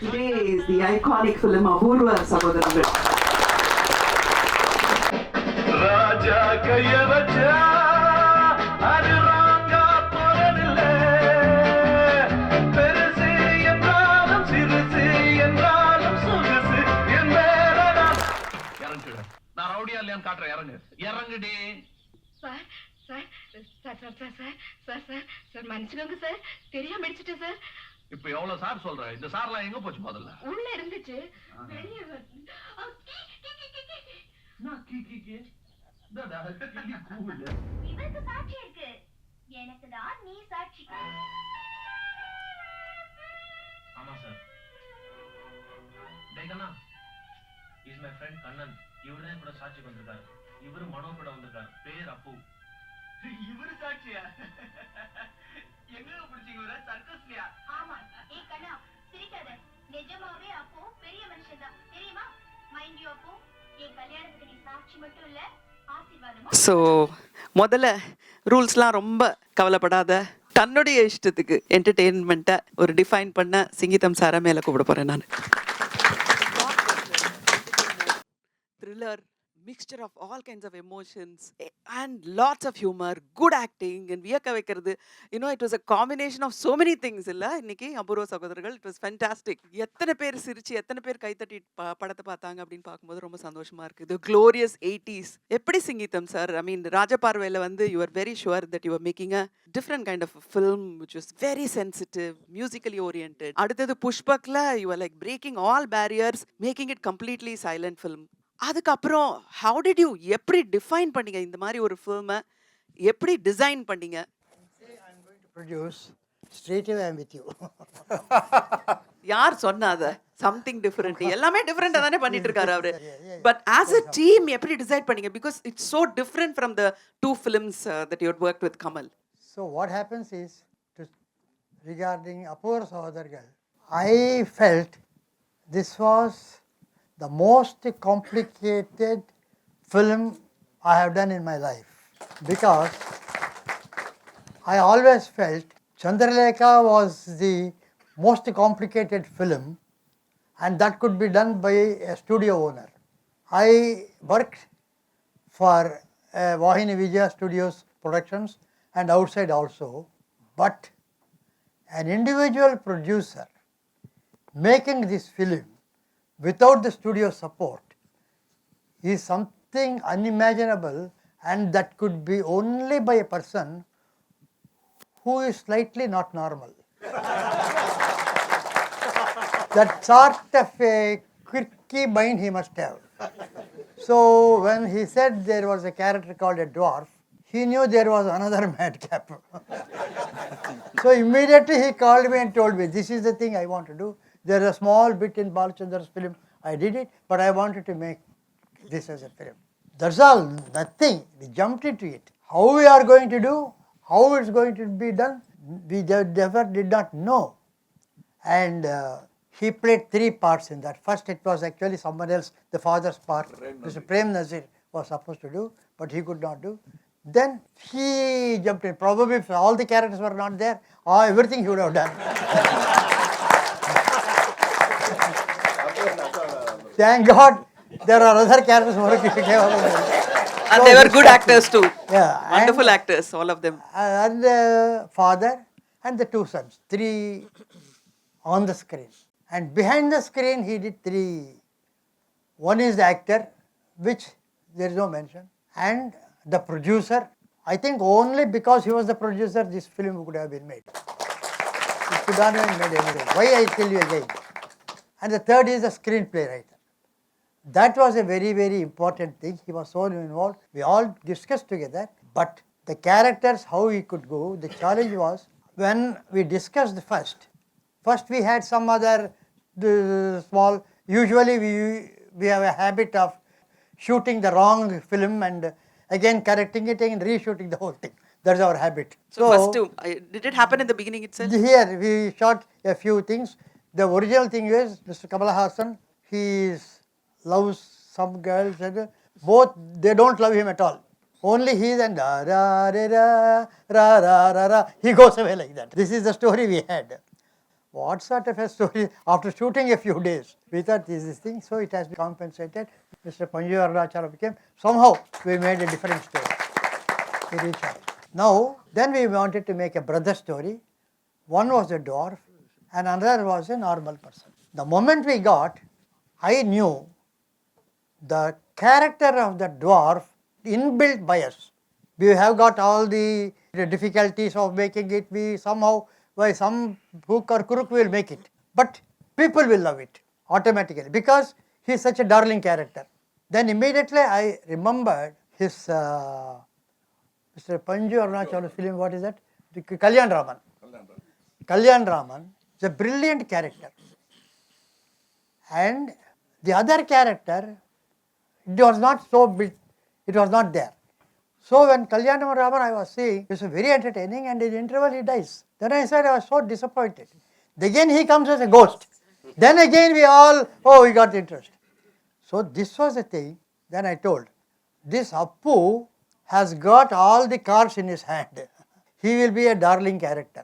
today is the iconic film Apoorva Sagodharargal. Raja Kayavacha Aduranga Poradille Perse Yendralam Sirse Yendralam Sugase Yenmera Yarangu Na rowdy allan kaatra yarangu de sir மன்னிச்சுக்கோங்க sir தெரியாம அடிச்சிட்டேன் sir. இப்போ எவ்வளவு sir சொல்ற? இந்த சார்லாம் எங்க போச்சு முதல்ல? உள்ள இருந்துச்சு. வெளிய இவருக்கு சாட்சி இருக்கு. எனக்கு தான் நீ சாட்சி. ஆமா சார். டேகனா இஸ் மை ஃப்ரெண்ட் கண்ணன். இவர்தான் கூட சாட்சிக்கு வந்திருக்காரு. இவரு மனோ கூட வந்திருக்காரு. பேர் அப்பு. இவரு சாட்சியா? எங்க பிடிச்சீங்க? சர்க்கஸ்லயா? ஆமா. ஏய் கண்ணா சிரிக்காத. நிஜமாவே அப்போ பெரிய மனுஷன் தான் தெரியுமா? மைண்ட் யூ அப்போ என் கல்யாணத்துக்கு நீ சாட்சி மட்டும் இல்ல ஆசீர்வாதமா. ஸோ முதல்ல ரூல்ஸ்லாம் ரொம்ப கவலைப்படாத, தன்னுடைய இஷ்டத்துக்கு என்டர்டெயின்மெண்ட்டை ஒரு டிஃபைன் பண்ண சிங்கீதம் சாரை மேலே கூப்பிட போகிறேன் நான். Thriller, mixture of all kinds of emotions and lots of humor, good acting and வியக்க வைக்கிறது. It was a combination of so many things இல்ல இன்னைக்கு அபூர்வ சகோதரர்கள். It was fantastic. எத்தனை பேர் சிரிச்சு எத்தனை பேர் கைத்தட்டி படத்தை பார்த்தாங்க அப்படின்னு பார்க்கும்போது ரொம்ப சந்தோஷமா இருக்கு. The glorious 80s. எப்படி சிங்கீதம் சார், I mean ராஜபார்வையில் வந்து you are very sure that you are making a different kind of a film which was very sensitive, musically oriented. அடுத்தது புஷ்பக்ல you are like breaking all barriers, making it completely silent film. அதுக்கப்புறம் how did you எப்படி define பண்ணீங்க இந்த மாதிரி ஒரு ஃபில்மை, எப்படி design பண்ணீங்க? I'm going to produce straight away I'm with you. யார் சொன்னாத சம்திங் டிஃபரெண்ட்? எல்லாமே டிஃபரெண்டா தானே பண்ணிட்டு இருக்காரு அவரு. பட் ஆஸ் a team எப்படி டிசைட் பண்ணீங்க? because it's so different from the two films that you had worked with Kamal. So what happens is, regarding Apoorva Sagodharargal, I felt this was the most complicated film I have done in my life, because I always felt Chandralekha was the most complicated film and that could be done by a studio owner. I worked for Vahini Vijaya Studios Productions and outside also, but an individual producer making this film without the studio support is something unimaginable, and that could be only by a person who is slightly not normal. That sort of a quirky mind he must have. So when he said there was a character called a dwarf, he knew there was another madcap. So immediately he called me and told me, this is the thing I want to do. There is a small bit in Balachandra's film. I did it, but I wanted to make this as a film. That's all, nothing. We jumped into it. How we are going to do, how it's going to be done, we never did not know. And he played 3 parts in that. First it was actually someone else, the father's part, Mr. Prem Nazir was supposed to do, but he could not do. Then he jumped in. Probably if all the characters were not there, everything he would have done. Thank God there are other characters working. And they were good actors too. Yeah, wonderful actors, all of them. And the father and the 2 sons, 3 on the screen. And behind the screen he did 3. One is the actor, which there is no mention, and the producer. I think only because he was the producer this film could have been made. It could not have been made anyway. Why I tell you again. And the third is the screenplay writer. That was a very, very important thing. He was so involved. We all discussed together. But the characters, how he could go, the challenge was when we discussed first we had some other small, usually we have a habit of shooting the wrong film and again correcting it and reshooting the whole thing. That's our habit. So first, did it happen in the beginning itself? Here we shot a few things. The original thing is Mr. Kamal Haasan, he loves some girls and both, they don't love him at all. Only he and ra ra ra ra ra ra ra, he goes away like that. This is the story we had. What sort of a story? After shooting a few days, we thought this is this thing, so it has been compensated. Mr. Panju Arunachal became, somehow we made a different story. We reached out. Now, then we wanted to make a brother story. One was a dwarf and another was a normal person. The moment we got, I knew the character of the dwarf inbuilt bias. We have got all the difficulties of making it. We somehow, by some hook or crook, will make it. But people will love it automatically because he is such a darling character. Then immediately I remembered his Mr. Panju Arunachal's film, what is that? Kalyan Raman. Kalyan Raman is a brilliant character. And the other character, it was not so built, it was not there. So when Kalyan Raman I was seeing, it was very entertaining, and in the interval he dies. Then I said I was so disappointed. Again he comes as a ghost. Then again we all, we got interest. So this was the thing. Then I told, this Appu has got all the cards in his hand. He will be a darling character.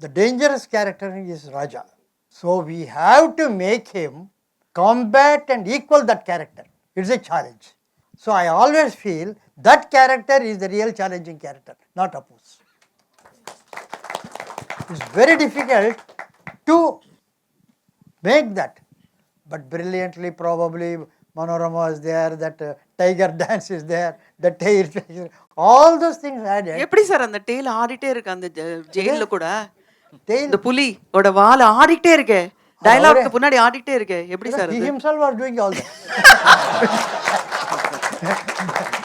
The dangerous character is Raja. So we have to make him combat and equal that character. It's a challenge. So I always feel that character is the real challenging character, not Appu's. It's very difficult to make that, but brilliantly probably Manorama is there, that tiger dance is there, the tail, all those things added. எப்படி sir அந்த tail ஆடிட்டே இருக்கு அந்த ஜெயில்ல கூட Tail, இந்த புலி ஓட வால் ஆடிட்டே இருக்கே டயலாக்க்கு முன்னாடி ஆடிட்டே இருக்கே எப்படி சார் he அது himself was doing all that.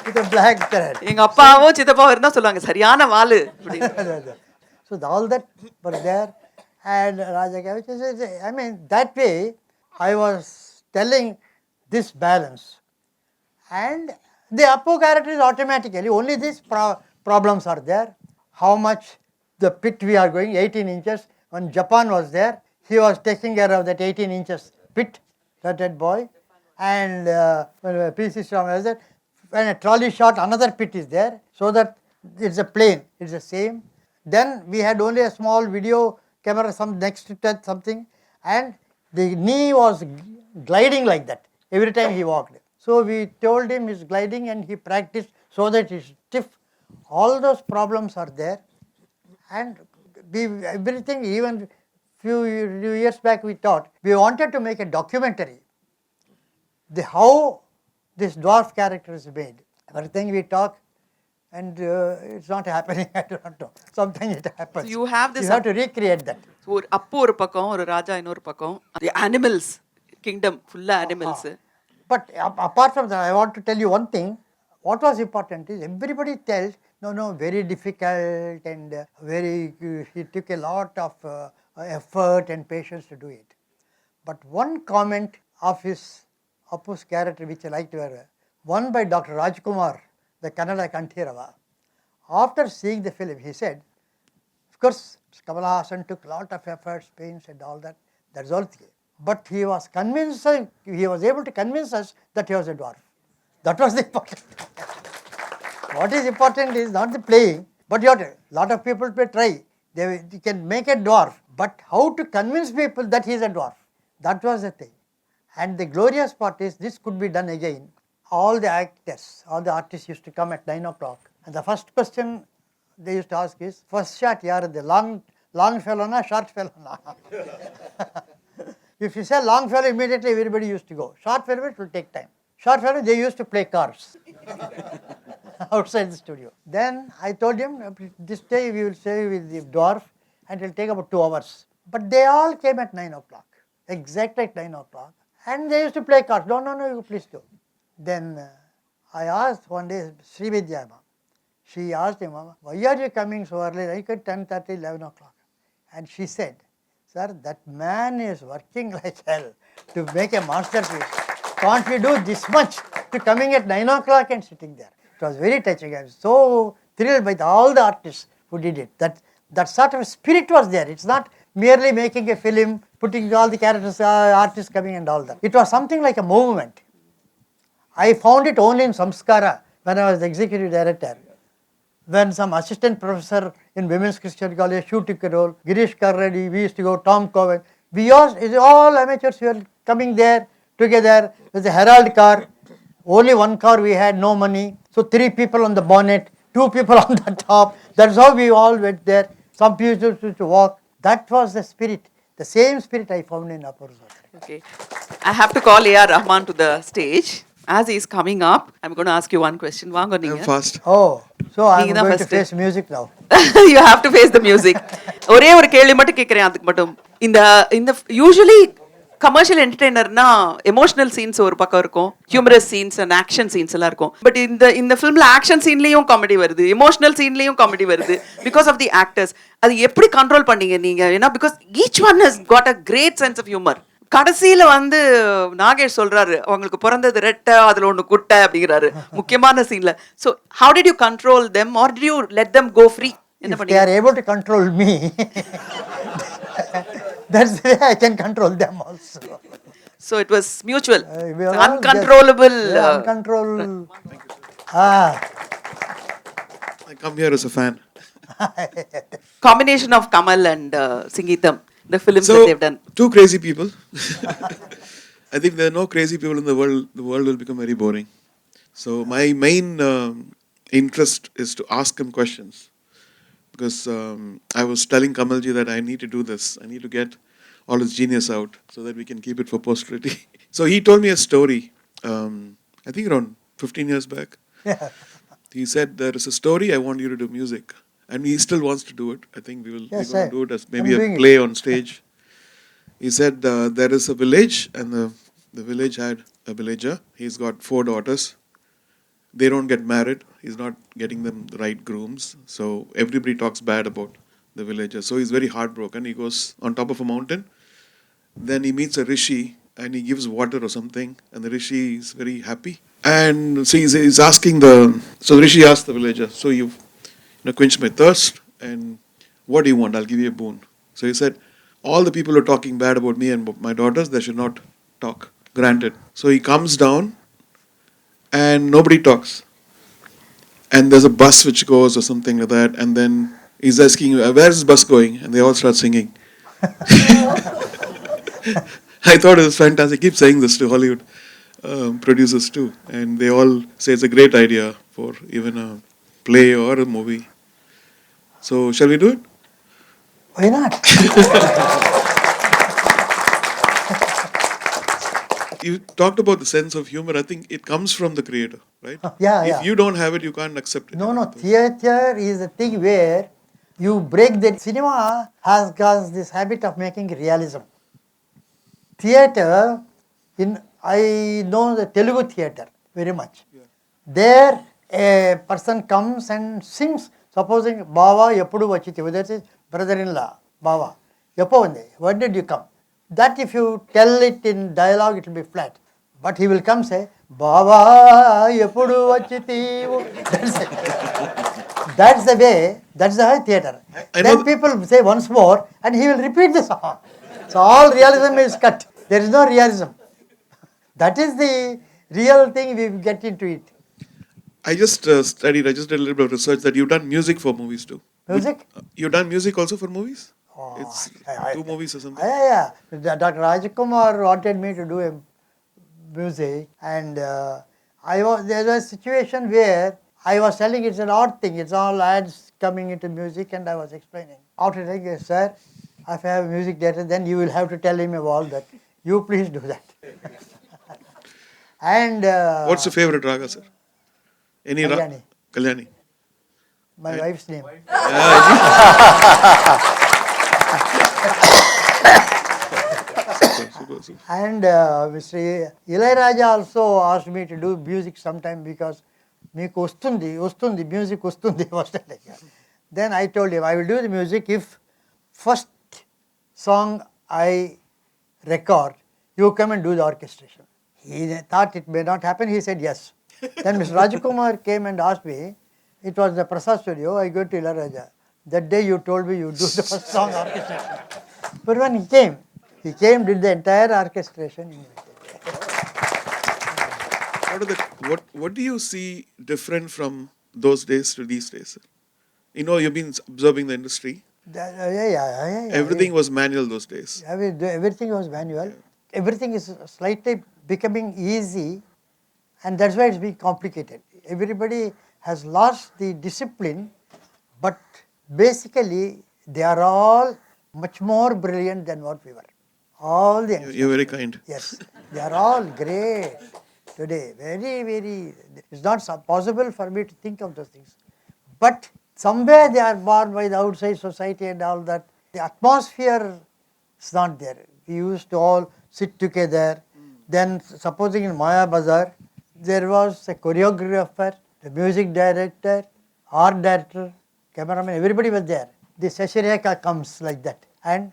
With a black thread. எங்க அப்பாவும் சித்தப்பாவும் இருந்தா சொல்லுவாங்க சரியான வாலு அப்படின்னு. So all that were there, and Raja Kavich, I mean, that way I was telling this balance. And the Appu character is automatically, only these problems are there. How much the pit we are going, 18 inches. When Japan was there, he was taking care of that 18 inches pit, that boy. And when PC Sram was there, when a trolley shot, another pit is there, so that it's a plane, it's the same. Then we had only a small video camera, some next to touch something, and the knee was gliding like that every time he walked. So we told him he's gliding, and he practiced so that he's stiff. All those problems are there, and everything, even few years back we thought, we wanted to make a documentary, how this dwarf character is made. Everything we talk, and it's not happening, I don't know. Sometimes it happens. So you have this. You have to recreate that. ஒரு அப்பு ஒரு பக்கம் ஒரு ராஜா இன்னொரு பக்கம் the animals kingdom full animals. But apart from that, I want to tell you one thing. What was important is everybody tells, no, very difficult and he took a lot of effort and patience to do it. But one comment of his Appu's character which I liked were one by Dr. Rajkumar, the Kannada Kanthirava. After seeing the film, he said, of course, Kamal Haasan took a lot of efforts, pains and all that, that's all okay. But he was able to convince us that he was a dwarf. That was the important. What is important is not the playing, but a lot of people may try. They can make a dwarf, but how to convince people that he is a dwarf? That was the thing. And the glorious part is this could be done again. All the actors, all the artists used to come at 9 o'clock. And the first question they used to ask is, first shot, yaar, the long fellow na, short fellow na? If you say long fellow, immediately everybody used to go. Short fellow, it will take time. Short fellow, they used to play cards outside the studio. Then I told him, this day we will stay with the dwarf and it will take about 2 hours. But they all came at 9 o'clock, exactly at 9 o'clock. And they used to play cards. No, you please do. Then I asked one day, Srividya, she asked him, why are you coming so early? Like at 10:30, 11 o'clock. And she said, sir, that man is working like hell to make a masterpiece. Can't we do this much to coming at 9 o'clock and sitting there? It was very touching. I was so thrilled by all the artists who did it. That sort of spirit was there. It's not merely making a film, putting all the characters, artists coming and all that. It was something like a movement. I found it only in Samskara when I was the executive director. when some assistant professor in Women's Christian College, she took a role. Girish Karredi, we used to go, Tom Cowan. We all amateurs were coming there together with a Herald car. Only one car we had, no money. So 3 people on the bonnet, 2 people on the top. That's how we all went there. Some people used to walk. That was the spirit. The same spirit I found in Apoorva. Okay. I have to call A.R. Rahman to the stage. As he is coming up, I'm going to ask you one question. வாங்க I'm நீங்க. fast. Oh, so I'm நீங்க தான் going to first. face music now. You have to face the music. ஒரே ஒரு கேள்வி மட்டும் கேட்கிறேன் அதுக்கு மட்டும். இந்த இந்த யூசுவலி கமர்ஷியல் என்டர்டெய்னர்னா எமோஷனல் சீன்ஸ் ஒரு பக்கம் இருக்கும், humorous scenes and action scenes எல்லாம் இருக்கும். பட் இந்த ஃபிலிம்ல ஆக்ஷன் சீன்லயும் காமெடி வருது, எமோஷனல் சீன்லயும் காமெடி வருது, பிகாஸ் ஆஃப் தி ஆக்டர்ஸ். அது எப்படி கண்ட்ரோல் பண்ணீங்க நீங்க? ஏன்னா because each one has got a great sense of humour. கடைசியில வந்து நாகேஷ் சொல்றாரு அவங்களுக்கு பிறந்தது ரெட்டை அதுல ஒண்ணு குட்டை அப்படிங்கிறாரு முக்கியமான சீன்ல. So how did you control them or did you let them go free? என்ன If they பண்ணீங்க? are able to control me, that's the way I can control them also. So it was mutual, We are all uncontrollable. just, uncontrollable. Ah, I come here as a fan. Combination of Kamal and Singeetam, the films that So, they've done. 2 crazy people. I think there are no crazy people in the world. The world will become very boring. So my main interest is to ask him questions. Because I was telling Kamalji that I need to do this. I need to get all his genius out so that we can keep it for posterity. So he told me a story, I think around 15 years back. He said, there is a story, I want you to do music. And he still wants to do it. I think we're Yes, going sir. to do it as maybe I'm a doing it. play on stage. He said, there is a village and the village had a villager. He's got 4 daughters. They don't get married. He's not getting them the right grooms. So everybody talks bad about the villager. So he's very heartbroken. He goes on top of a mountain. Then he meets a rishi and he gives water or something. And the rishi is very happy. And so he's asking so the rishi asks the villager, so you've quenched my thirst. And what do you want? I'll give you a boon. So he said, all the people who are talking bad about me and my daughters, they should not talk. Granted. So he comes down and nobody talks. And there's a bus which goes or something like that. And then he's asking, where's this bus going? And they all start singing. I thought it was fantastic. I keep saying this to Hollywood producers too. And they all say it's a great idea for even a play or a movie. So, shall we do it? why not? You talked about the sense of humor. I think it comes from the creator, right? Yeah, If yeah. you don't have it, you can't accept it. No, theatre is a thing where you break the cinema has got this habit of making realism. Theatre, I know the Telugu theatre very much. There a person comes and sings, supposing Baba Eppudu Vachiti, that is brother-in-law, Baba. Eppo vande, when did you come? That if you tell it in dialogue, it will be flat. But he will come say, Baba Eppudu Vachiti. That's it. That's the way, that's the theatre. I Then know people say once more and he will repeat the song. So all realism is cut. There is no realism. That is the real thing we get into it. I just I just did a little bit of research that you've done music for movies too. Music? You've done music also for movies? Oh, It's I- 2 movies or something. Yeah. Dr. Rajkumar wanted me to do a music, and there was a situation where I was telling it's an odd thing. It's all ads coming into music, and I was explaining. After saying, yes, sir, if I have a music director, then you will have to tell him about that. You please do that. And What's your favorite raga, sir? Any Kalyani. Kalyani. My wife's name. Super. And Mr. Ilayaraja also asked me to do music sometime because meeku ostundi, music ostundi was like that. Then I told him I will do the music if first song I record, you come and do the orchestration. He thought it may not happen, he said yes. Then Mr. Rajakumar came and asked me, it was the Prasad studio, I go to Ilayaraja. That day you told me you do the first song orchestration. But when he came, did the entire orchestration. What do you see different from those days to these days, sir? You know, you've been observing the industry. Yeah. Everything was manual those days. Everything was manual. Everything is slightly becoming easy, and that's why it's being complicated. Everybody has lost the discipline, but basically they are all much more brilliant than what we were. All the youngsters. You're very kind. Yes, they are all great today. Very. It's not possible for me to think of those things. But somewhere they are born by the outside society and all that. The atmosphere is not there. We used to all sit together. Then, supposing in Maya Bazaar, there was a choreographer, the music director, art director, cameraman, everybody was there. The Sashareka comes like that. And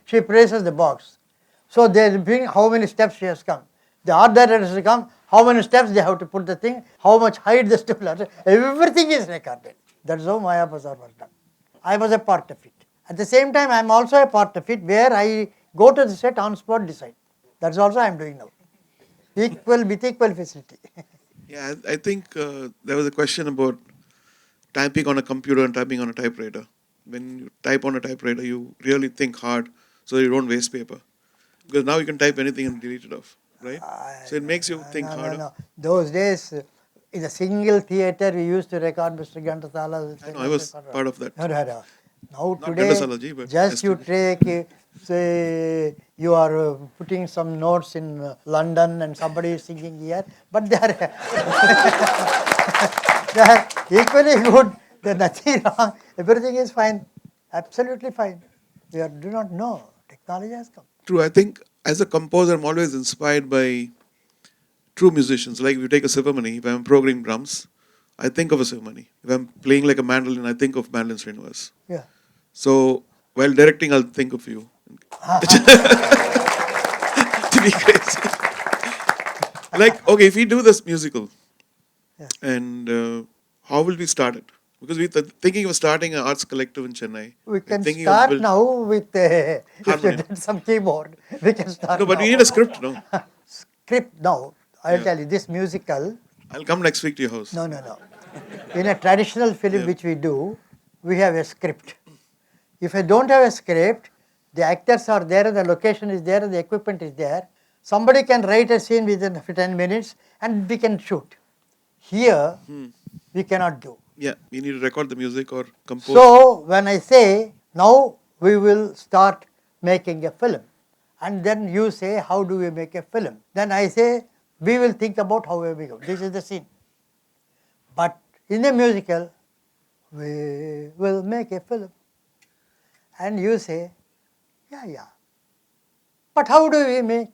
she presses the box. So they bring how many steps she has come. The art director has come, how many steps they have to put the thing, how much height the step, everything is recorded. That's how Maya Bazaar was done. I was a part of it. At the same time, I am also a part of it where I go to the set on spot decide. That's also I am doing now. With equal facility. Yeah, I think there was a question about typing on a computer and typing on a typewriter. When you type on a typewriter, you really think hard so you don't waste paper. Because now you can type anything and delete it off, right? So it makes you think harder. No. Those days, in a single theatre, we used to record Mr. Ghantasala. I know, I was part of that. No. Now Not today, Ghantasalaji, but just you yesterday. take, say, you are putting some notes in London and somebody is singing here, but they are, they are equally good. There is nothing wrong. Everything is fine. Absolutely fine. We do not know. Technology has come. True, I think as a composer, I'm always inspired by true musicians. Like if you take a symphony, if I'm programming drums, I think of a symphony. If I'm playing like a mandolin, I think of Mandolin Srinivasa. Yeah. So while directing, I'll think of you. To be crazy. Like, okay, if we do this musical, and how will we start it? Because we're thinking of starting an arts collective in Chennai. We can Thinking start of now with if you harmonium. did some keyboard. We can start No, but now. we need a script, no? Script now. I'll Yeah. tell you, this musical, I'll come next week to your house. no. In a traditional film Yeah. which we do, we have a script. If I don't have a script, the actors are there, the location is there, the equipment is there. Somebody can write a scene within 10 minutes and we can shoot. Here, we cannot do. Yeah, we need to record the music or compose. So, when I say, now we will start making a film, and then you say, how do we make a film? Then I say, we will think about how we go. This is the scene. But in a musical, we will make a film. And you say, yeah. But how do we make?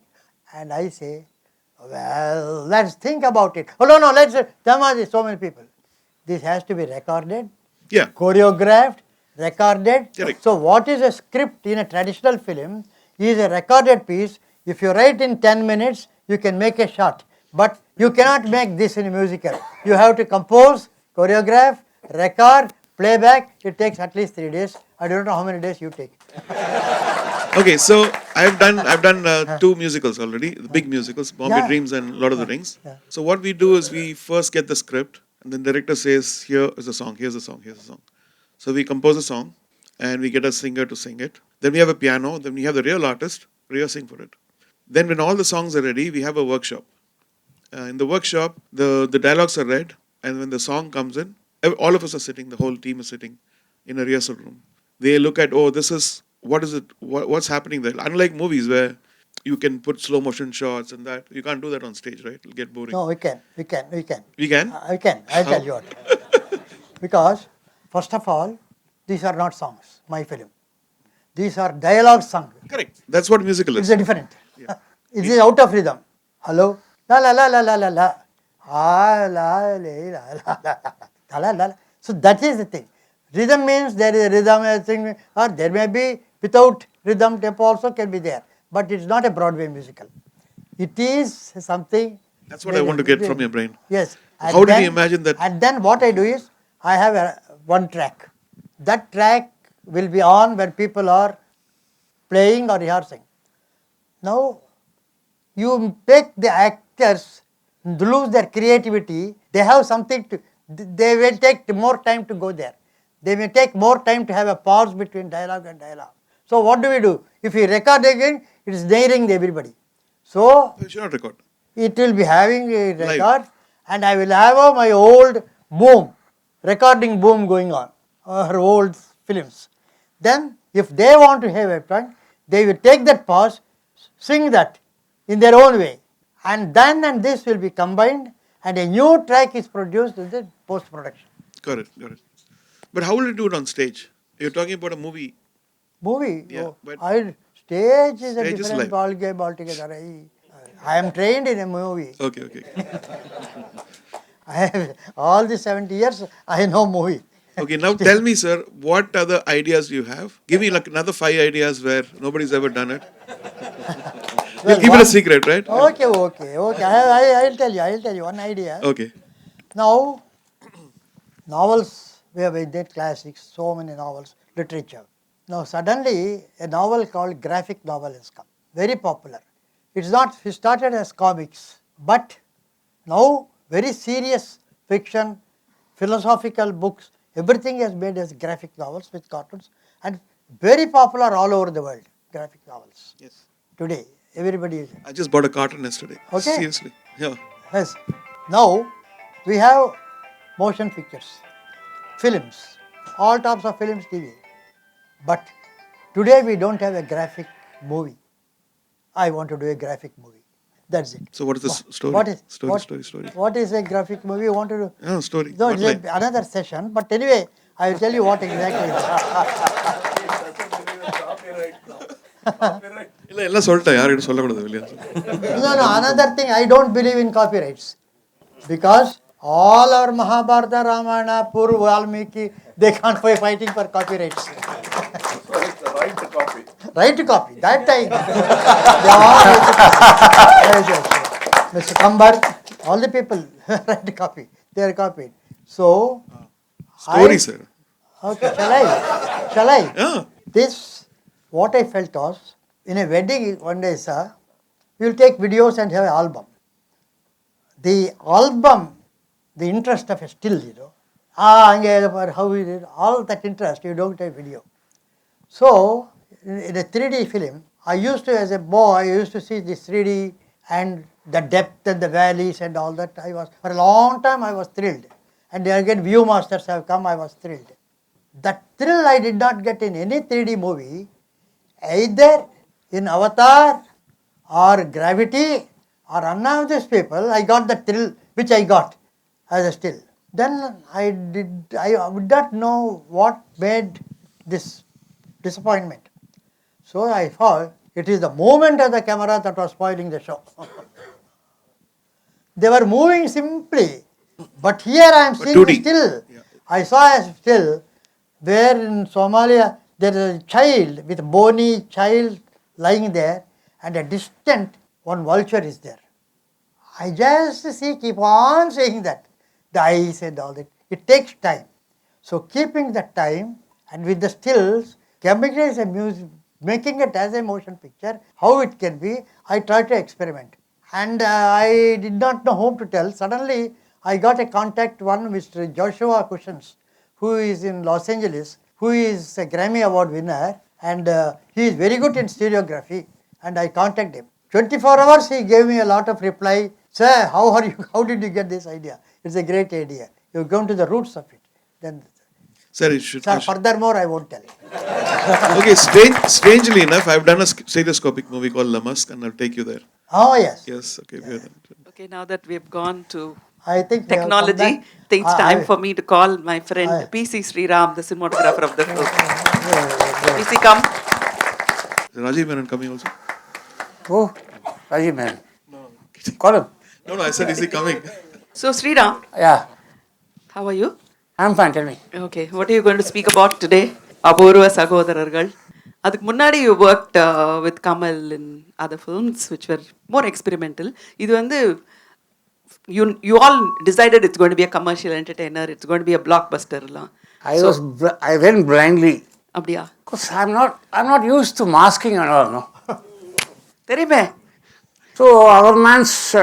And I say, well, let's think about it. Oh, no, there are so many people. This has to be recorded, Yeah, choreographed, recorded. Correct. So what is a script in a traditional film is a recorded piece. If you write in 10 minutes, you can make a shot. But you cannot make this in a musical. You have to compose, choreograph, record, playback. It takes at least 3 days. I don't know how many days you take. okay, so I've done 2 musicals already, the big musicals, Bombay Yeah. Dreams and Lord of the Rings. Yeah. So what we do is we first get the script, and then the director says, here is a song, here's a song, here's a song. So we compose a song, and we get a singer to sing it. Then we have a piano, then we have the real artist rehearsing for it. Then when all the songs are ready, we have a workshop. In the workshop, the dialogues are read, and when the song comes in, all of us are sitting, the whole team is sitting in a rehearsal room. They look at, this is, what is it, what's happening there? Unlike movies where you can put slow motion shots and that, you can't do that on stage, right? It'll get boring. No, we can. We can? I can. I'll tell you what. Because, first of all, these are not songs, my film. These are dialogue songs. Correct. That's what musical It's is. different. It is out of rhythm. Hello? La la la la la la la. Ah, la, la, la. So that is the thing. Rhythm means there is a rhythm thing, or there may be without rhythm tempo also can be there. But it's not a Broadway musical. It is something. That's what I want to get from your brain. Yes. And How did then- you imagine that? And then what I do is, I have one track. That track will be on when people are playing or rehearsing. Now, you make the actors lose their creativity. They have something to, they will take more time to go there. They may take more time to have a pause between dialogue and dialogue. So what do? If we record again, it is daring everybody. So You should not record. it will be having a Live. record, and I will have my old boom, recording boom going on, her old films. Then if they want to have a point, they will take that pause, sing that in their own way, and then and this will be combined, and a new track is produced in the post-production. Got it. But how will you do it on stage? You're talking about a movie. Movie, Yeah, but stage is a stage is different live. ball game altogether. I am trained in a movie. Okay. I have all the 70 years, I know movie. Okay, now tell me, sir, what other ideas you have? Give me like another 5 ideas where nobody's ever done it. Well, Keep it a secret, right? Okay. I'll tell you one idea. Okay. Now, novels, we have did classics, so many novels, literature. Now, suddenly, a novel called graphic novel has come, very popular. It started as comics, but now very serious fiction, philosophical books, everything is made as graphic novels with cartoons, and very popular all over the world, graphic novels. Yes. Today, everybody is. I just bought a carton yesterday. Okay. Seriously. Yeah. Yes. Now, we have motion pictures, films, all types of films, TV. But today we don't have a graphic movie. I want to do a graphic movie. That's it. So what is the story? What is Story. What is a graphic movie you want to do? Yeah, story. No, What it's line? another session. But anyway, I will tell you what exactly it இல்ல எல்லாம் சொல்லிட்டேன் யார்கிட்ட சொல்லக்கூடாது வெளியே is. No, another thing, I don't believe in copyrights. Because all our Mahabharata, Ramayana, Purva, Valmiki, they can't be fighting for copyrights. Right to copy. That time. They all yes. Mr. Kambar, all the people right to copy. They are copied. So, Story, sir. Okay, shall I? Yeah. This, what I felt was, in a wedding one day, sir, you will take videos and have an album. The album, the interest of a still, how we did, all that interest, you don't have video. So, in a 3D film, I used to, as a boy, I used to see this 3D and the depth and the valleys and all that. For a long time, I was thrilled. And again, Viewmasters have come, I was thrilled. That thrill I did not get in any 3D movie, either in Avatar or Gravity or none of these people. I got the thrill which I got as a still. Then I would not know what made this disappointment. So I thought it is the movement of the camera that was spoiling the show. They were moving simply, but here I am seeing 2D. a still. Yeah. I saw a still where in Somalia there is a child with a bony child lying there, and a distant one vulture is there. I just keep on saying that. The eyes and all that. It takes time. So keeping the time and with the stills, making it as a motion picture, how it can be, I tried to experiment. And I did not know whom to tell. Suddenly, I got a contact, one Mr. Joshua Cushions, who is in Los Angeles, who is a Grammy Award winner, and he is very good in stereography, and I contacted him. 24 hours he gave me a lot of reply. Sir, how are you? How did you get this idea? It's a great idea. You've gone to the roots of it. Then, Sir, you should. sir, furthermore, I won't tell you. Okay, strangely enough, I've done a stereoscopic movie called La Musk, and I'll take you there. Oh, yes. Yes, okay. We are done. Okay, now that we've gone to I think we have come technology, back. it's time for me to call my friend I- PC Sriram, the cinematographer of the film. PC, come. Is Rajiv Menon coming also? Oh, Rajiv man. Call him. No, I said, is he coming? So, Sriram, Yeah, how are you? I'm fine. Tell me. Okay, what are you going to speak about today? Apoorva Sagodharargal. அதுக்கு முன்னாடி you worked with Kamal in other films which were more experimental. இது வந்து you all decided it's going to be a commercial entertainer, it's going to be a blockbuster லாம். I went blindly அப்படியா? because I'm not used to masking and all. No. தெரியுமே. So our man's,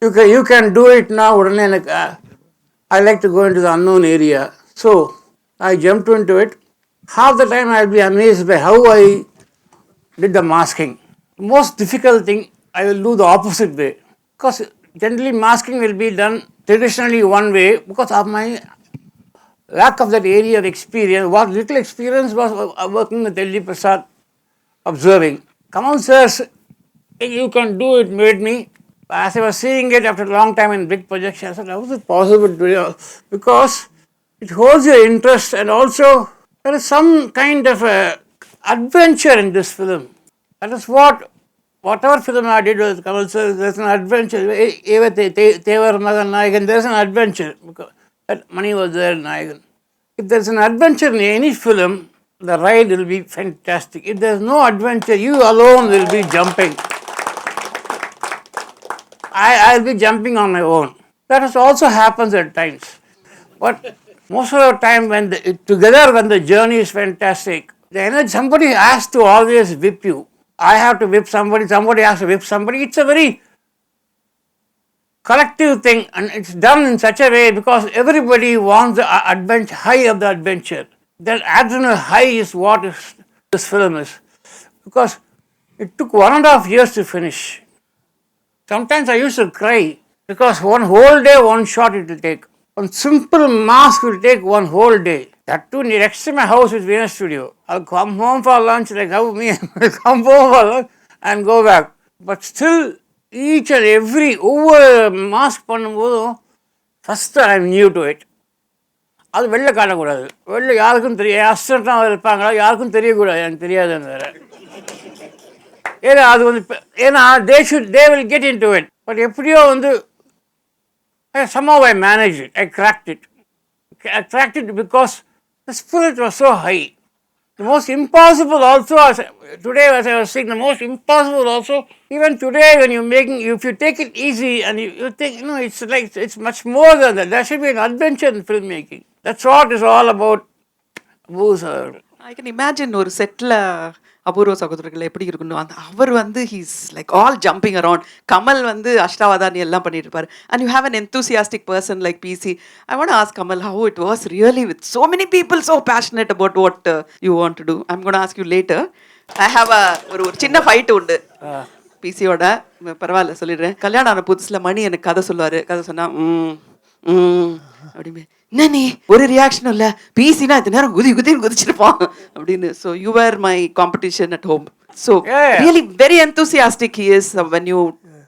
you can do it now. I like to go into the unknown area. So I jumped into it. Half the time I'll be amazed by how I did the masking. Most difficult thing, I will do the opposite way. Because generally masking will be done traditionally one way because of my lack of that area of experience. What little experience was working with L.D. Prasad, observing. Kamal says, you can do it, made me. As I was seeing it after a long time in big projection, I said, how is it possible to do? Because it holds your interest, and also there is some kind of a adventure in this film. That is whatever film I did with Kamal says, there's an adventure. Tevar Magan Nayagan, there's an adventure. Because that money was there in Nayagan. If there's an adventure in any film, the ride will be fantastic. If there's no adventure, you alone will be jumping. I'll be jumping on my own. That also happens at times. But most of the time when the journey is fantastic, the energy, somebody has to always whip you. I have to whip somebody has to whip somebody. It's a very collective thing, and it's done in such a way because everybody wants the adventure, high of the adventure. That adrenaline high is what this film is. Because it took 1.5 years to finish. Sometimes I used to cry because one whole day, one shot it will take. One simple mask will take one whole day. That too, next to my house is Venus Studio. I'll come home for lunch, like how me, I'll come home for lunch and go back. But still, each and every over mask பண்ணும்போதும் first I'm new to it. அது வெளில காட்டக்கூடாது. வெளில யாருக்கும் தெரியாது. அசிஸ்டண்ட்டாக இருப்பாங்களா யாருக்கும் தெரியக்கூடாது. எனக்கு தெரியாதுன்னு வேறு. ஏன்னா அது வந்து ஏன்னா they will get into it. But எப்படியோ வந்து somehow I managed it. I cracked it because the spirit was so high. The most impossible also, today as I was saying, the most impossible also, even today when you're making, if you take it easy and you think, it's much more than that. There should be an adventure in filmmaking. That's what it's all about. I can imagine ஒரு settle அபூர்வ சகோதரர்கள் எப்படி இருக்கணும். அவர் வந்து he's like all jumping around. Kamal வந்து அஷ்டாவதானி எல்லாம் பண்ணிட்டு இருப்பாரு. And you have an enthusiastic person like PC. I want to ask Kamal how it was really with so many people so passionate about what you want to do. I'm going to ask you later. I have ஒரு சின்ன fight உண்டு பிசியோட. பரவாயில்ல சொல்லிடுறேன். கல்யாணம் ஆன புதுசில் மணி எனக்கு கதை சொல்லுவார். கதை சொன்னால் அப்படிமே என்ன நீ ஒரு ரியாக்ஷனும் இல்லை, பிசினா இந்த நேரம் குதிச்சிருப்பான் அப்படின்னு. So you are my competition at home. So really very enthusiastic he is when you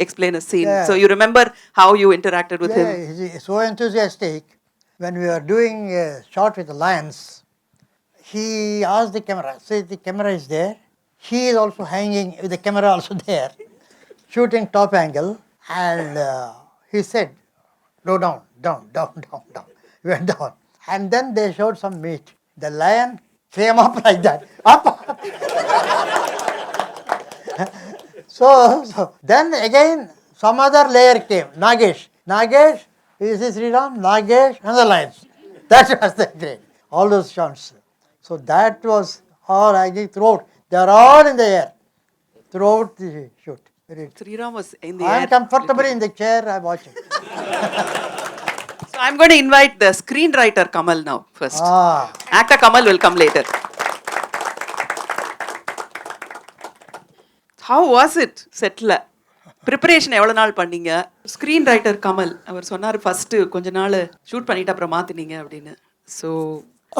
explain a scene. So you remember how you interacted with him? He is so enthusiastic. When we were doing a shot with the lions, he asked the camera, say the camera is there, he is also hanging with the camera also there, shooting top angle, and he said, go down. We went down. And then they showed some meat. The lion came up like that. Up. So then again some other layer came. Nagesh, is this Sriram? Nagesh and the lions. That was the great. All those shots. So that was all I did throughout. They are all in the air throughout the shoot. Sriram was in the I air. am comfortable in the chair. I am watching. So I'm going to invite the screenwriter Kamal now first. Actor Kamal will come later. How was it settle preparation எவ்வளோ நாள் பண்ணீங்க? Screen writer Kamal அவர் சொன்னார் first கொஞ்ச நாள் shoot பண்ணிவிட்டு அப்புறம் மாற்றினீங்க அப்படின்னு. So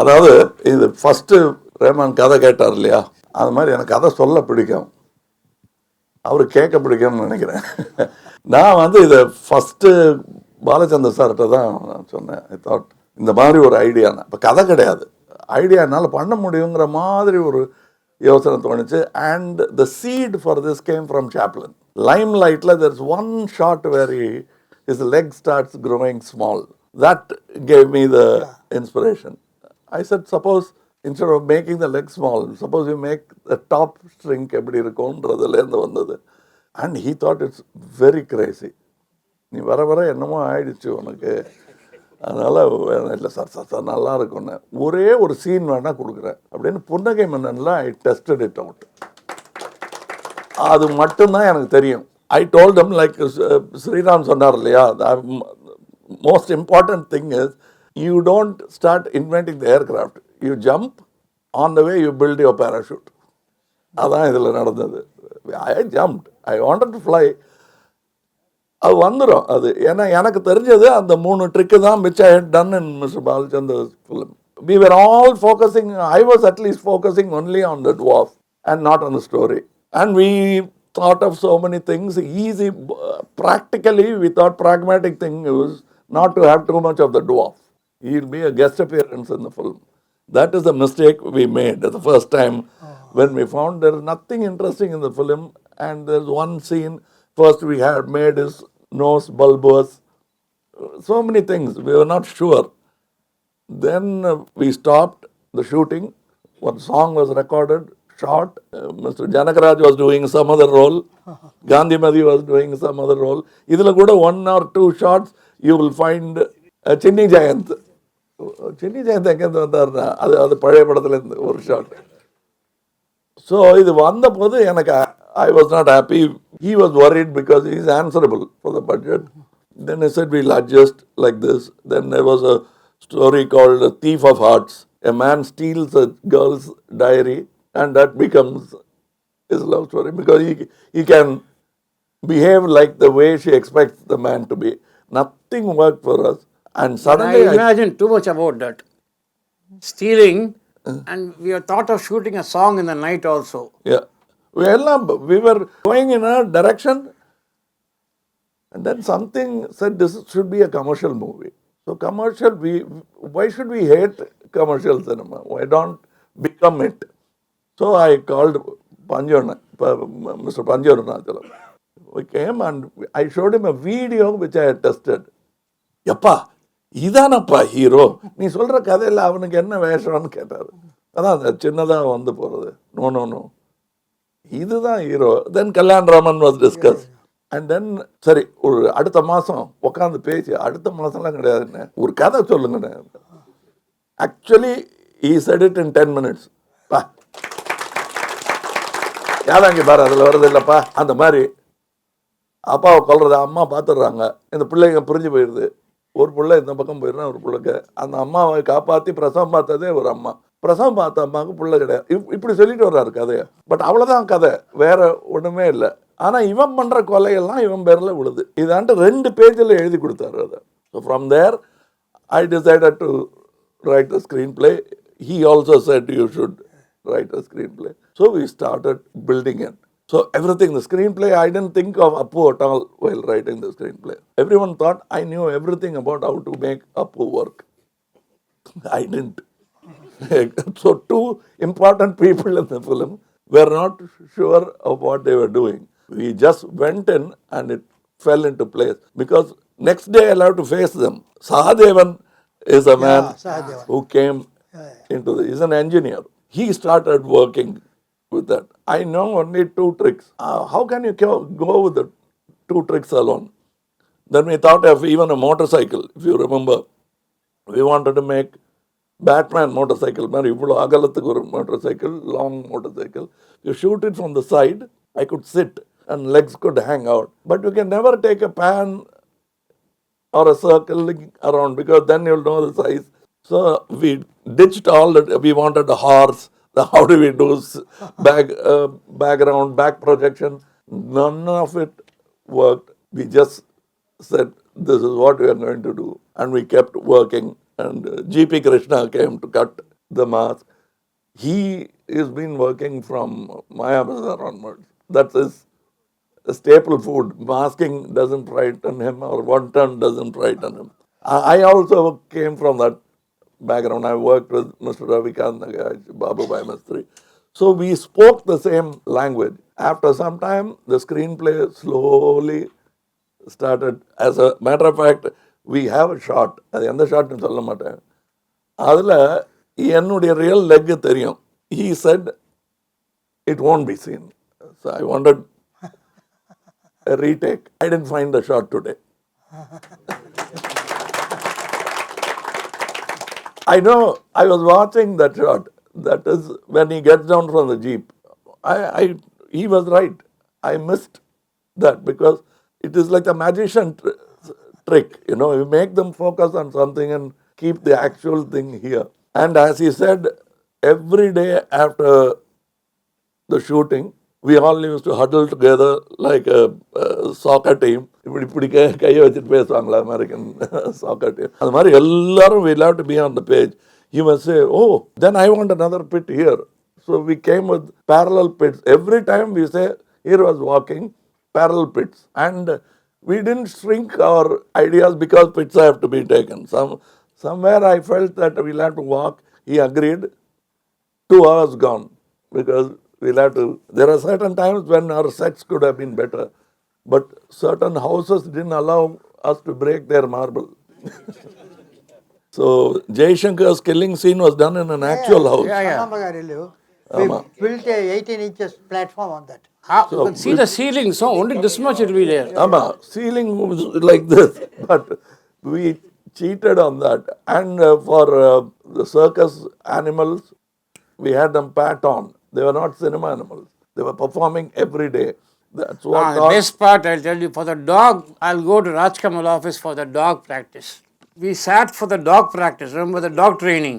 அதாவது இது ஃபஸ்ட்டு ரேமான் கதை கேட்டார் இல்லையா, அது மாதிரி எனக்கு கதை சொல்ல பிடிக்கும், அவர் கேட்க பிடிக்கும்னு நினைக்கிறேன். நான் வந்து இதை ஃபஸ்ட்டு பாலச்சந்தர் சார்கிட்ட தான் நான் சொன்னேன். ஐ தாட் இந்த மாதிரி ஒரு ஐடியானா, இப்போ கதை கிடையாது, ஐடியா என்னால் பண்ண முடியுங்கிற மாதிரி ஒரு யோசனை தோணுச்சு. And the seed for this game from Chaplin. லைம் லைட்டில் there is one shot where his leg starts growing small. That gave me the inspiration. I said, suppose instead of making the leg small, suppose you make the top shrink எப்படி இருக்கும்ன்றதுலேருந்து வந்தது. And he thought it's very crazy. நீ வர என்னமோ ஆயிடுச்சு உனக்கு, அதனால் இல்லை sir நல்லா இருக்கும்னு ஒரே ஒரு சீன் வேணால் கொடுக்குறேன் அப்படின்னு புன்னகை மன்னனில் ஐ டெஸ்டட் இட் அவுட். அது மட்டும்தான் எனக்கு தெரியும். I told him, like Sriram சொன்னார் இல்லையா, the most important thing is you don't start inventing the aircraft. You jump, on the way you build your parachute. அதான் இதில் நடந்தது. I jumped. I wanted to fly. அது வந்துடும் அது. ஏன்னா எனக்கு தெரிஞ்சது அந்த 3 ட்ரிக்கு தான் which I had done in Mr. Balachandra's film. We were all focusing, I was at least focusing only on the dwarf and not on the story. And we thought of so many things. Easy, practically, we thought pragmatic thing was not to have too much of the dwarf. He'll be a guest appearance in the film. That is the mistake we made the first time when we found there is nothing interesting in the film, and there's one scene. First we had made his nose bulbous. So many things. We were not sure. Then we stopped the shooting. One song was recorded, shot. Mr. Janakaraj was doing some other role. Gandhi Madi was doing some other role. Idhila kuda 1 or 2 shots you will find Chinni Jayanth. Chinni Jayanth எங்கேருந்து வந்தார்னா அது பழைய படத்துலேருந்து ஒரு shot. So இது வந்த போது எனக்கு I was not happy. He was worried because he is answerable for the budget. Then I said we'll adjust like this. Then there was a story called A Thief of Hearts. A man steals a girl's diary and that becomes his love story because he can behave like the way she expects the man to be. Nothing worked for us. And suddenly I imagine too much about that. Stealing, and we have thought of shooting a song in the night also. Yeah. We were going in a direction, and then something said this should be a commercial movie. So commercial, why should we hate commercial cinema? Why don't become it? So I called Mr. Panjarunachalam. We came and I showed him a video which I had tested. Yappa, இதானப்பா hero, நீ சொல்கிற கதையில் அவனுக்கு என்ன வேஷம்னு கேட்டார். அதான் சின்னதாக வந்து போகிறது. நோ இதுதான் hero. Then Kalyan Raman was discuss. And then சரி ஒரு அடுத்த மாதம் உட்காந்து பேசி, அடுத்த மாதம்லாம் கிடையாதுன்னு ஒரு கதை சொல்லுங்கண்ணே. Actually he said it in 10 minutes. பா யாதாங்க பாரு அதில் வருது இல்லைப்பா, அந்த மாதிரி அப்பாவை கொல்றத அம்மா பார்த்துடுறாங்க, இந்த பிள்ளைங்க புரிஞ்சு போயிடுது. ஒரு பிள்ளை இந்த பக்கம் போயிடுறான், ஒரு பிள்ளைக்கு அந்த அம்மாவை காப்பாற்றி பிரசவம் பார்த்ததே ஒரு அம்மா, பிரசவம் பார்த்த அம்மாவுக்கு பிள்ளை கிடையாது. இப்படி சொல்லிட்டு வர்றாரு கதையை. பட் அவ்வளோதான் கதை, வேற ஒன்றுமே இல்லை. ஆனால் இவன் பண்ணுற கொலையெல்லாம் இவன் பேரில் விழுது. இதான்ட்டு 2 பேஜில் எழுதி கொடுத்தாரு அதை. So from there I decided to write a screenplay. He also said you should write a screenplay. So we started building it. So everything, the screenplay, I didn't think of Apu at all while writing the screenplay. Everyone thought I knew everything about how to make Apu work. I didn't. So 2 important people in the film were not sure of what they were doing. We just went in and it fell into place. Because next day I'll have to face them. Sahadevan is a man who came into the, he's an engineer. He started working with that. I know only 2 tricks. How can you go with the 2 tricks alone? Then we thought of even a motorcycle. If you remember, we wanted to make Batman motorcycle. Mari ivlo agalathuku oru motorcycle, long motorcycle. You shoot it from the side, I could sit and legs could hang out. But you can never take a pan or a circle around because then you'll know the size. So we ditched all that. We wanted a horse. How do we do background, back projection? None of it worked. We just said, this is what we are going to do. And we kept working. And G.P. Krishna came to cut the mask. He has been working from Maya Bazaar onwards. That's his staple food. Masking doesn't frighten him or one-ton doesn't frighten him. I also came from that background. I worked with Mr. Ravikant Nagaj, Babu Bhai Mistry. So we spoke the same language. After some time, the screenplay slowly started. As a matter of fact, we have a shot. அது எந்த ஷாட்னு சொல்ல மாட்டேன். அதில் என்னுடைய real leg தெரியும். He said, it won't be seen. So I wanted a retake. I didn't find the shot today. I know, I was watching that shot. That is when he gets down from the jeep. He was right. I missed that because it is like a magician trick. You know, you make them focus on something and keep the actual thing here. And as he said, every day after the shooting, we all used to huddle together like a soccer team. இப்படி கையை வச்சுட்டு பேசுவாங்களா American soccer team அது மாதிரி எல்லாரும் we love to be on the page. He must say, oh, then I want another pit here. So we came with parallel pits. Every time we say, here was walking, parallel pits. And we didn't shrink our ideas because pits have to be taken. Somewhere I felt that we'll have to walk. He agreed. 2 hours gone because we'll have to. There are certain times when our sets could have been better, but certain houses didn't allow us to break their marble. So Jaishankar's killing scene was done in an actual house. We built a 18 inches platform on that. You can see the ceiling, so only this much will be there. Ceiling was like this, but we cheated on that. And for the circus animals, we had them pat on. They were not cinema animals. They were performing every day. That's what The best part, I'll tell you, for the dog, I'll go to Raj Kamal office for the dog practice. We sat for the dog practice, remember the dog training?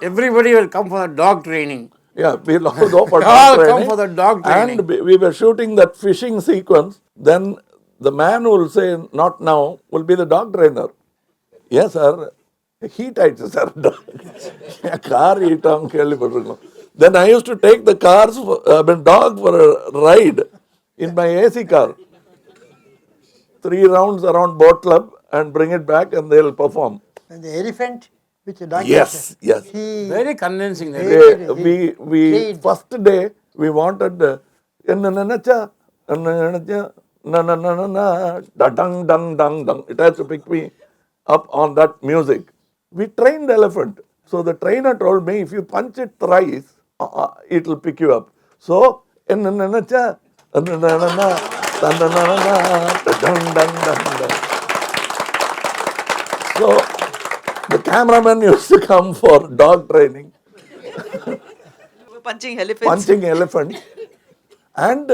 Everybody will come for the dog training. Yeah, we'll all go for dog All training. come for the dog training. And we were shooting that fishing sequence. Then the man who will say, not now, will be the dog trainer. Yes, sir. Heat ஆயிடுச்சு sir car heat ஆகும் கேள்விப்பட்டிருக்கோம். Then I used to take the dog for a ride in my AC car. 3 rounds around boat club and bring it back and they'll perform. And the elephant, which the dog Yes. Very convincing. We first day we wanted enna nenacha na na na na na da dang dang dang dang. It has to pick me up on that music. We trained the elephant. So the trainer told me if you punch it thrice, it will pick you up. So enna nenacha na na na na na na na da dang dang dang dang. So the cameraman used to come for dog training. Punching elephants. Punching elephants. And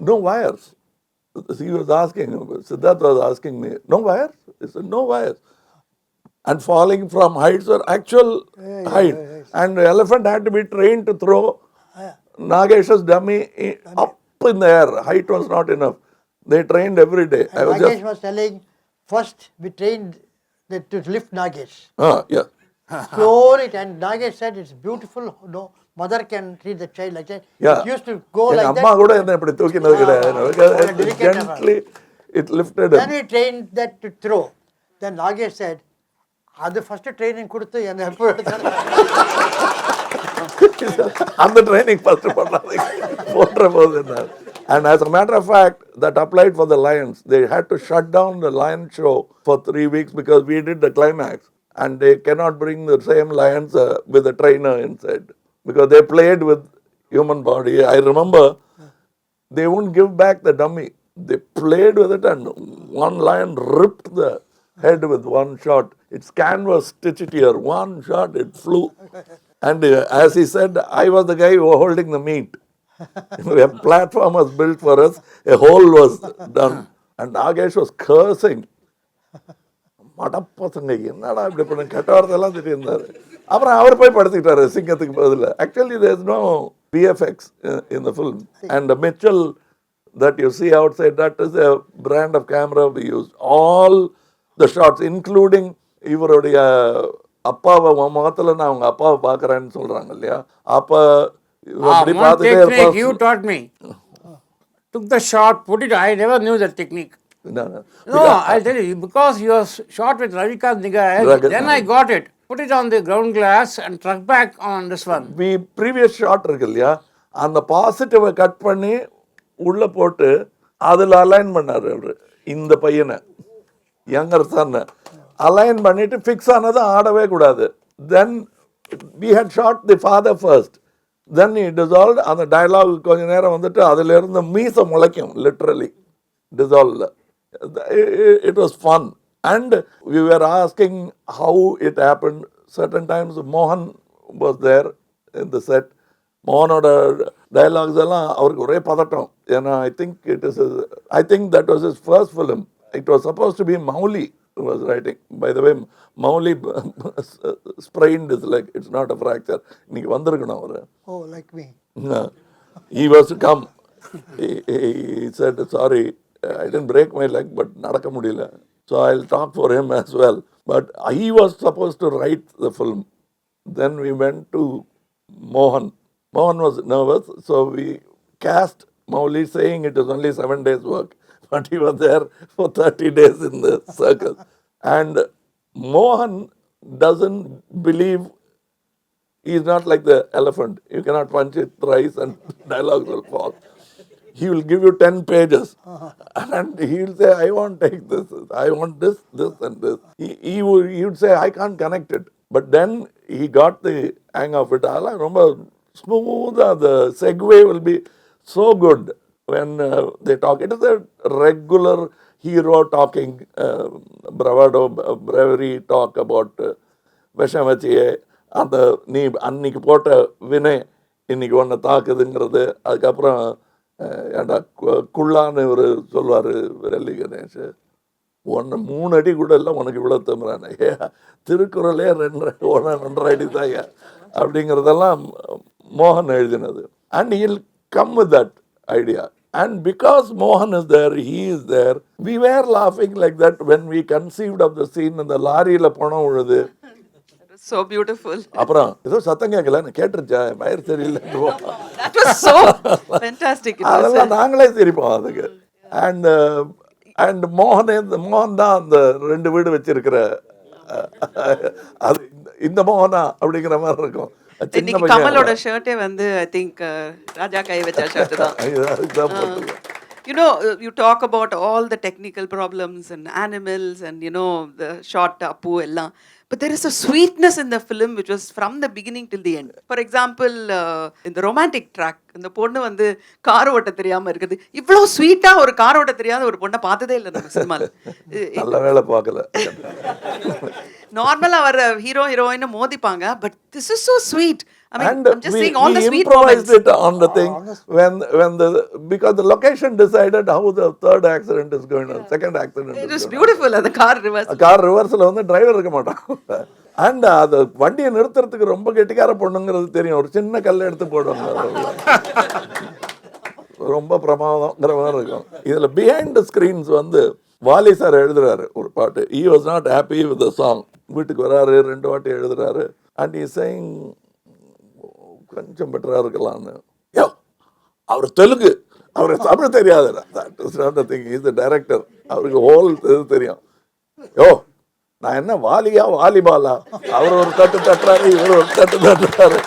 no wires. He was asking, Siddharth was asking me, no wires? He said, no wires. And falling from heights were actual height. And the elephant had to be trained to throw Nagesh's dummy up in the air. Height was not enough. They trained every day. And Nagesh was telling, first we trained to lift Nagesh. Yeah. Slowly, and Nagesh said it's beautiful. No mother can treat the child like that. Yeah. It used to go like Amma that. kuda enna ipdi thookinadu kidayadu. Gently it lifted him. Then we trained that to throw. Then Nagesh said, அது first training கொடுத்து என்ன எப்போ எடுத்தாரு அந்த training first பண்ணாதீங்க போன்ற போது என்ன. And as a matter of fact, that applied for the Lions. They had to shut down the Lion show for 3 weeks because we did the climax. And they cannot bring the same lions with a trainer inside because they played with human body. I remember they wouldn't give back the dummy. They played with it and one lion ripped the head with one shot. Its canvas stitched here. One shot, it flew. And as he said, I was the guy who was holding the meat. A platform was built for us. A hole was done. And Nagesh was cursing. மடப்பசங்க என்னடா இப்படி பண்ண கெட்ட வார்த்தையெல்லாம் திட்டிருந்தாரு. அப்புறம் அவர் போய் படுத்திக்கிட்டாரு சிங்கத்துக்கு பதில். Actually there is no VFX in the film. And the Mitchell that you see outside, that is a brand of camera we used. All the shots, including இவருடைய அப்பாவை முகத்தில் நான் அவங்க அப்பாவை பார்க்குறேன்னு சொல்கிறாங்க இல்லையா, அப்போ அப்படி பார்த்துட்டே இருப்பாங்க. You taught me. Took the shot, put it, I never knew that technique. No, I'll tell you, because you are shot with Ravikant Nigai, then I got it. Put it on the ground glass and truck back on this one. We previous shot இருக்கு இல்லையா, அந்த பாசிட்டிவை cut பண்ணி உள்ளே போட்டு அதில் align பண்ணார் அவர். இந்த பையனை யங்கர் சன்னை அலைன் பண்ணிட்டு ஃபிக்ஸ் ஆனது ஆடவே கூடாது. Then we had shot the father first. Then he dissolved. அந்த டயலாக் கொஞ்ச நேரம் வந்துட்டு அதிலிருந்து மீசை முளைக்கும், literally dissolved. It was fun. And we were asking how it happened. Certain times Mohan was there in the set. Mohanoda dialogues எல்லாம் அவருக்கு ஒரே பதட்டம். ஏன்னா I think that was his first film. It was supposed to be Mouli was writing. By the way, Mauli sprained his leg. It's not a fracture. இன்னைக்கு வந்திருக்கணும் அவரு. Oh, like me. He was to come. He said, sorry, I didn't break my leg, but நடக்க முடியல. So I'll talk for him as well. But he was supposed to write the film. Then we went to Mohan. Mohan was nervous, so we cast Mauli saying it was only 7 days work. But he was there for 30 days in the circus. And Mohan doesn't believe. He's not like the elephant. You cannot punch it thrice and dialogues will fall. He will give you 10 pages. And he will say, I won't take this. I want this, this and this. He would say, I can't connect it. But then he got the hang of it. ரொம்ப smooth. The segue will be so good when they talk. It is a regular hero talking, bravado, bravery talk about விஷமச்சியே அந்த நீ அன்னைக்கு போட்ட வினை இன்னைக்கு ஒன்று தாக்குதுங்கிறது. அதுக்கப்புறம் ஏண்டா குள்ளான்னு ஒரு சொல்லுவார் வெள்ளி கணேஷ், ஒன்று 3 அடி கூட இல்லை உனக்கு இவ்வளோ திமுறானே, திருக்குறளே 2 அடி தாங்க அப்படிங்கிறதெல்லாம் மோகன் எழுதினது. And hill come with that idea. And because Mohan is there, he is there, we were laughing like that when we conceived of the scene in the லாரியில் பணம் விழுது. So beautiful. அப்புறம் ஏதோ சத்தம் கேட்கல, கேட்டுருச்சா மயிர் சரியில்லை. That was so fantastic. அதெல்லாம் நாங்களே சிரிப்போம் அதுக்கு. அண்ட் மோகன் தான் அந்த 2 வீடு வச்சிருக்கிற அது இந்த மோகனா அப்படிங்கிற மாதிரி இருக்கும். இன்னைக்கு கமலோட ஷர்ட்டே வந்து ஐ திங்க் ராஜா கை வச்ச ஷர்ட் தான். You know, you talk about all the technical problems and animals and, you know, the short Apu ellam. But there is a sweetness in the film which was from the beginning till the end. For example, in the romantic track, இந்த பொண்ணு வந்து car ஓட்ட தெரியாம இருக்குது. இவ்வளோ ஸ்வீட்டா ஒரு car ஓட்ட தெரியாத ஒரு பொண்ணை பார்த்ததே இல்லை நம்ம சினிமால. நல்ல வேலை பார்க்கல. நார்மலா வர ஹீரோ ஹீரோயின் மோதிப்பாங்க, but this is so sweet. I mean, and I'm just saying all the sweet improvised moments. it on the thing because the location decided how the third accident is going on, second accident. It was beautiful. அந்த car reverse. Car ரிவர்ஸ்ல வந்து driver இருக்க மாட்டான். And அது வண்டியை நிறுத்துறதுக்கு ரொம்ப கெட்டிக்கார பொண்ணுங்கிறது தெரியும். ஒரு சின்ன கல்லை எடுத்து போடுவாங்க, ரொம்ப பிரமாதங்கிற மாதிரி இருக்கும். இதுல பிஹைண்ட் த ஸ்கிரீன்ஸ் வந்து வாலி சார் எழுதுறாரு ஒரு பாட்டு. he was not happy with the song. வீட்டுக்கு வராரு, 2 வாட்டி எழுதுறாரு. அண்ட் he saying கொஞ்சம் பெட்டரா இருக்கலாம்னு. யோ அவர் தெலுங்கு, அவருக்கு தமிழ் தெரியாது. That is not the thing. Is the director. அவருக்கு ஹோல் இது தெரியும். யோ நான் என்ன வாலியா வாலிபாலா, அவர் ஒரு தட்டு தட்டுறாரு, இவர் ஒரு தட்டு தட்டுறாரு.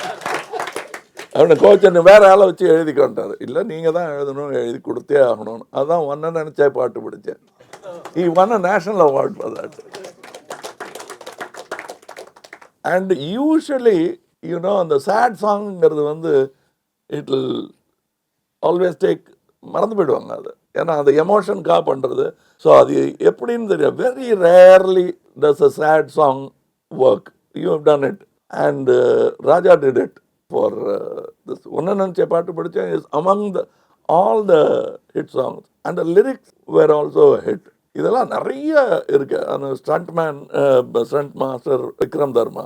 அவனை கோச்சன்னு வேற ஆளை வச்சு எழுதிக்கொண்டாரு. இல்லை நீங்க தான் எழுதணும், எழுதி கொடுத்தே ஆகணும்னு. அதான் ஒன்ன நினைச்சா பாட்டு பிடிச்சேன். he won a national award for that. And usually, you know, அந்த சேட் சாங்கிறது வந்து it will always take, மறந்து போயிடுவாங்க அது. ஏன்னா அந்த எமோஷனுக்காக பண்ணுறது. ஸோ அது எப்படின்னு தெரியும். Very rarely does a sad song work. You have done it. And Raja did it for this. ஒன்று நினச்ச பாட்டு படித்தேன் is among all the hit songs. And the lyrics were also a hit. இதெல்லாம் நிறைய இருக்கு. அந்த stunt master Vikram Dharma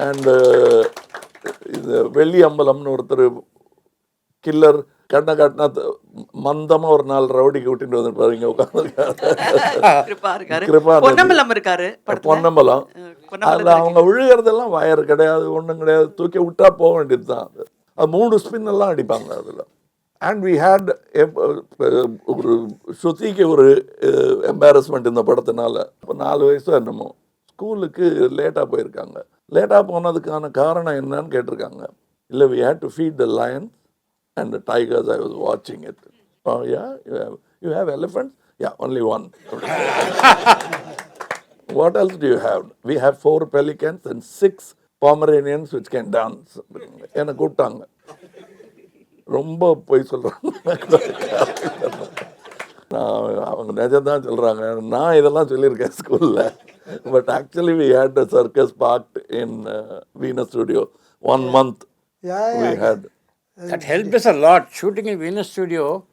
and இது வெள்ளி அம்பலம்னு ஒருத்தர் கில்லர் கண்ணை காட்டினா மந்தமாக ஒரு 4 ரவுடிக்கு விட்டுட்டு வந்துருப்பாரு. இங்கே உட்காந்து பொன்னம்பலம் இருக்காரு. பொன்னம்பலம் அதில் அவங்க விழுகிறதெல்லாம் வயர் கிடையாது, ஒன்றும் கிடையாது, தூக்கி விட்டா போக வேண்டியது தான். அது 3 ஸ்பின் எல்லாம் அடிப்பாங்க அதில். அண்ட் வி ஹேட் ஒரு ஸ்ருதிக்கு ஒரு எம்பாரஸ்மெண்ட் இந்த படத்தினால. இப்போ 4 வயசு என்னமோ ஸ்கூலுக்கு லேட்டாக போயிருக்காங்க. லேட்டாக போனதுக்கான காரணம் என்னன்னு கேட்டிருக்காங்க. இல்லை we had to feed the lions and the tigers. I was watching it. Oh yeah, you have elephants? Yeah, only one. What else do you have? We have 4 pelicans and 6 Pomeranians which can dance. என்ன கூப்பிட்டாங்க. ரொம்ப போய் சொல்கிறாங்க. அவங்க நிஜம்தான் சொல்கிறாங்க. நான் இதெல்லாம் சொல்லியிருக்கேன் ஸ்கூலில். But actually we had a circus parked in Venus Studio 1 month. Yeah, we yeah. had. That helped us a lot. Shooting in Venus Studio,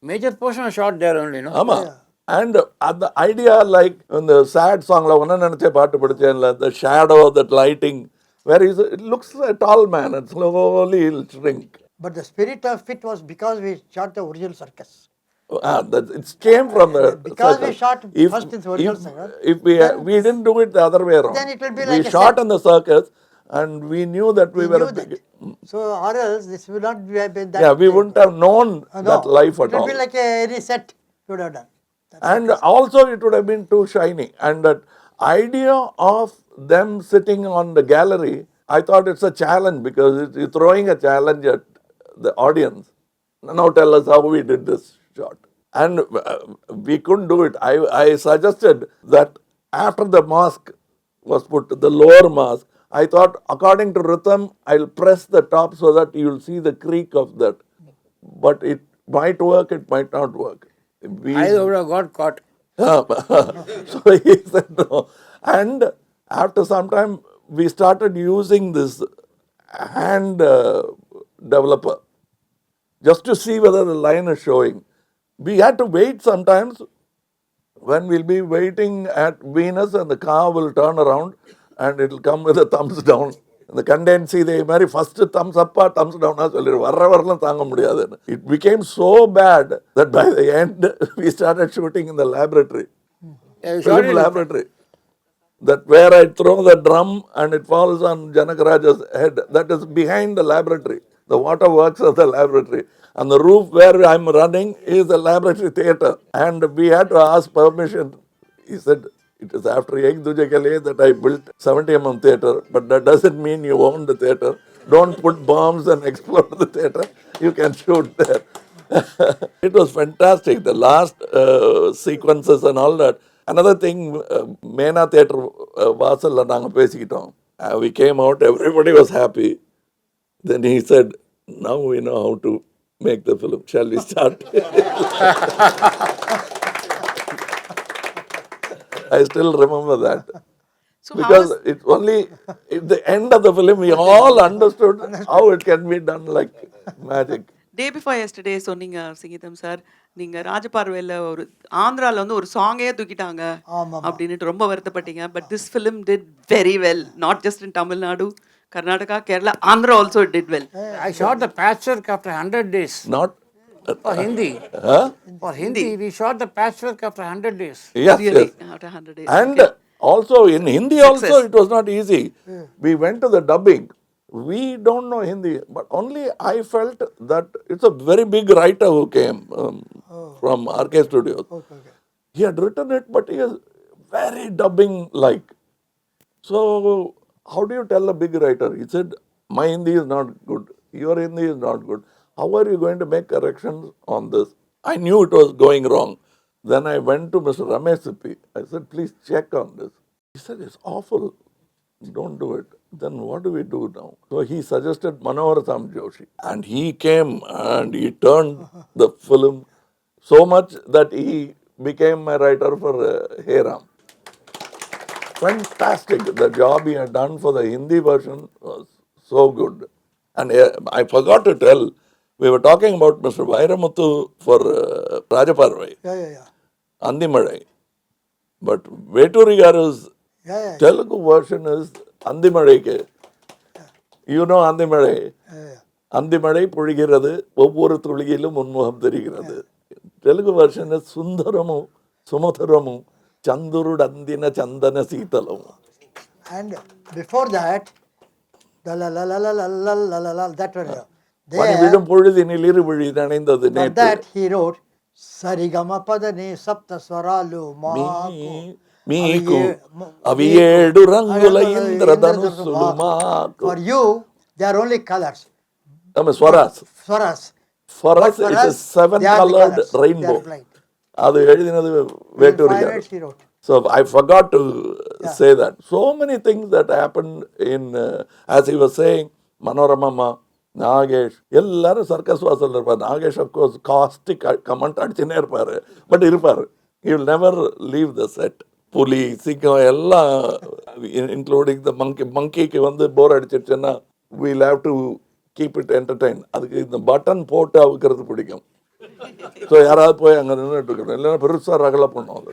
major portion was shot there only, no? Ama. And the idea, like in the sad song, the shadow, that lighting, where it looks a tall man and slowly he'll shrink. But the spirit of it was because we shot the original circus. It came from the Because we circus. shot first in the original circus, If then we didn't do it the other way around. then it will be We like a shot set. in the circus, and we knew that we were knew a big. that. So, or else this would not have been that. Yeah, we wouldn't have known no, that life at it would all. be like any set you would have done. That's And circus. also it would have been too shiny. And that idea of them sitting on the gallery, I thought it's a challenge because you're throwing a challenge at the audience. Now tell us how we did this shot. And we couldn't do it. I suggested that after the mask was put, the lower mask, I thought according to rhythm, I'll press the top so that you'll see the creak of that. But it might work, it might not work. I would have got caught. So he said no. And after some time, we started using this hand developer just to see whether the line is showing. We had to wait sometimes when we'll be waiting at Venus and the car will turn around and it'll come with a thumbs down. The condense they marry first thumbs up or thumbs down. It became so bad that by the end we started shooting in the laboratory. Film laboratory. That where I throw the drum and it falls on Janakaraja's head, that is behind the laboratory. The water works of the laboratory. And the roof where I'm running is the laboratory theatre. And we had to ask permission. He said, it is after Ek Duje Ke Liye that I built 70mm theatre, but that doesn't mean you own the theatre. Don't put bombs and explode the theatre. You can shoot there. It was fantastic. The last sequences and all that. Another thing, Mena Theatre Vasal நாங்க பேசிக்கிட்டோம். We came out, everybody was happy. Then he said, now we know how to make the film. Shall we start? I still remember that. So Because it's only at the end of the film we all understood how it can be done like magic. Day before yesterday சொன்னீங்க சிங்கீதம் sir, நீங்க ராஜபார்வையில் ஒரு ஆந்திராவில் வந்து ஒரு சாங்கே தூக்கிட்டாங்க அப்படின்ட்டு ரொம்ப வருத்தப்பட்டீங்க. But this film did very well, not just in Tamil Nadu, Karnataka, Kerala, Andhra also did well. I shot the patchwork after 100 days. Not For Hindi. Huh? For Hindi, we shot the patchwork after 100 days. Yes, Really, yes. after 100 days. And also in Hindi also it was not easy. We went to the dubbing. We don't know Hindi, but only I felt that it's a very big writer who came from RK Studios. He had written it, but he is very dubbing-like. So, how do you tell a big writer? He said, my Hindi is not good, your Hindi is not good. How are you going to make corrections on this? I knew it was going wrong. Then I went to Mr. Ramesh Sippi. I said, please check on this. He said, it's awful. Don't do it. Then what do we do now? So he suggested Manohar Sam Joshi. And he came and he turned the film so much that he became my writer for Hey Ram. Fantastic. The job he had done for the Hindi version was so good. And I forgot to tell, we were talking about Mr. Vairamuthu for Rajaparvai, Andimalai. But Veturi Garu's Telugu version is Andimalai. You know Andimalai? Andimalai Pudigirathu, Ovvoru Thuligilum Unmuham Therigirathu. Telugu version is Sundaramu, Sumatharamu, Chandurudandina Chandana Seetalam. And before that, the la la la la la la la la la, that one. For that he wrote, Sarigama Padani Sapta Swaralu Mahaku. Meeku Aviyedu Rangula Indra Dhanusulu Maaku. For you, they are only colors. Swaras. Swaras. For us, it's a seven-colored rainbow. Adu ezhudinadu Veturi Garu. So I forgot to say that. So many things that happened in, as he was saying, Manoramama, Nagesh, ellaru circus vaasal irupar. Nagesh, of course, caustic comment adichinne irupar, but irupar. He will never leave the set. Puli, Sikha, ella, including the monkey. Monkey ki vandu bore adichiruchena, we'll have to keep it entertain. அதுக்கு இந்த button போட்டு அவுக்கிறது பிடிக்கும். So யாராவது போய் அங்கே நின்றுட்டு இருக்கணும், இல்லைன்னா பெருசாக ரகலை பண்ணும் அது.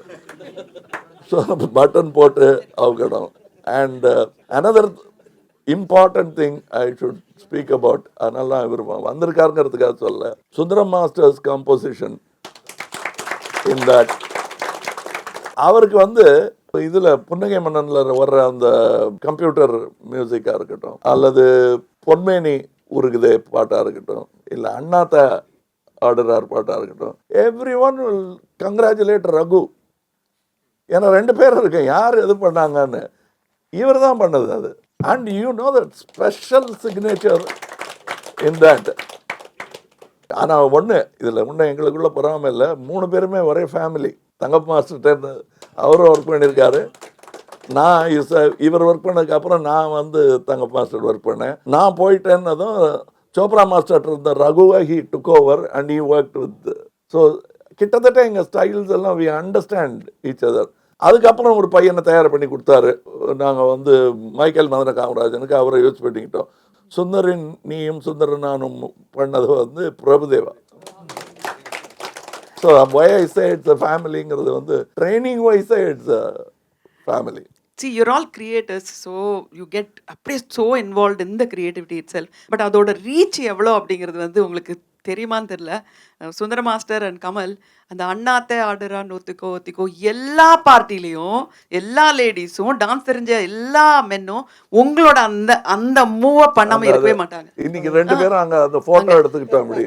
ஸோ பட்டன் போட்டு அவுக்கணும். And another important thing I should speak about, அதனால தான் இவர் வந்திருக்காருங்கிறதுக்காக சொல்ல, Sundaram masters composition in that. அவருக்கு வந்து இதில் புன்னகை மன்னனில் வர்ற அந்த கம்ப்யூட்டர் மியூசிக்காக இருக்கட்டும், அல்லது பொன்மேனி உருகுதே பாட்டாக இருக்கட்டும், இல்லை அண்ணாத்த ஆடுறார் பாட்டாக இருக்கட்டும், every one will congratulate Raghu. ஏன்னா 2 பேர் இருக்கு, யார் எது பண்ணாங்கன்னு இவர் தான் பண்ணது அது. And you know that special signature in that. ஆனால் ஒன்று இதில் ஒன்று எங்களுக்குள்ள பொறாமல் இல்லை, 3 பேருமே ஒரே ஃபேமிலி. தங்கப் மாஸ்டர்கிட்ட அவரும் ஒர்க் பண்ணியிருக்காரு, நான் இவர் ஒர்க் பண்ணதுக்கப்புறம் நான் வந்து தங்கப் மாஸ்டர் ஒர்க் பண்ணேன். நான் போயிட்டேன்னதும் சோப்ரா மாஸ்டர் இருந்த ரகுவை he took over and he work with. So கிட்டத்தட்ட எங்கள் ஸ்டைல்ஸ் எல்லாம் வி அண்டர்ஸ்டாண்ட் ஈச் அதர். அதுக்கப்புறம் ஒரு பையனை தயார் பண்ணி கொடுத்தாரு. நாங்கள் வந்து மைக்கேல் மதன காமராஜனுக்கு அவரை யூஸ் பண்ணிக்கிட்டோம். சுந்தரின் நீயும் சுந்தரன் நானும் பண்ணது வந்து Prabhu Deva. So why I say it's a ஃபேமிலிங்கிறது வந்து ட்ரைனிங் வைஸே it's a family. See, you're all creators, so you get அப்படியே so involved in the creativity itself. But அதோட ரீச் எவ்வளோ அப்படிங்கிறது வந்து உங்களுக்கு தெரியுமான்னு தெரியல. சுந்தர மாஸ்டர் அண்ட் கமல் அந்த அண்ணாத்தை ஆடுறான்னு ஒத்துக்கோ எல்லா பார்ட்டிலையும் எல்லா லேடிஸும் டான்ஸ் தெரிஞ்ச எல்லா மென்னும் உங்களோட அந்த அந்த மூவ் பண்ணாம இருக்கவே மாட்டாங்க. இன்னைக்கு 2 பேரும் அங்க அந்த போட்டோ எடுத்துக்கிட்டோம் அப்படி.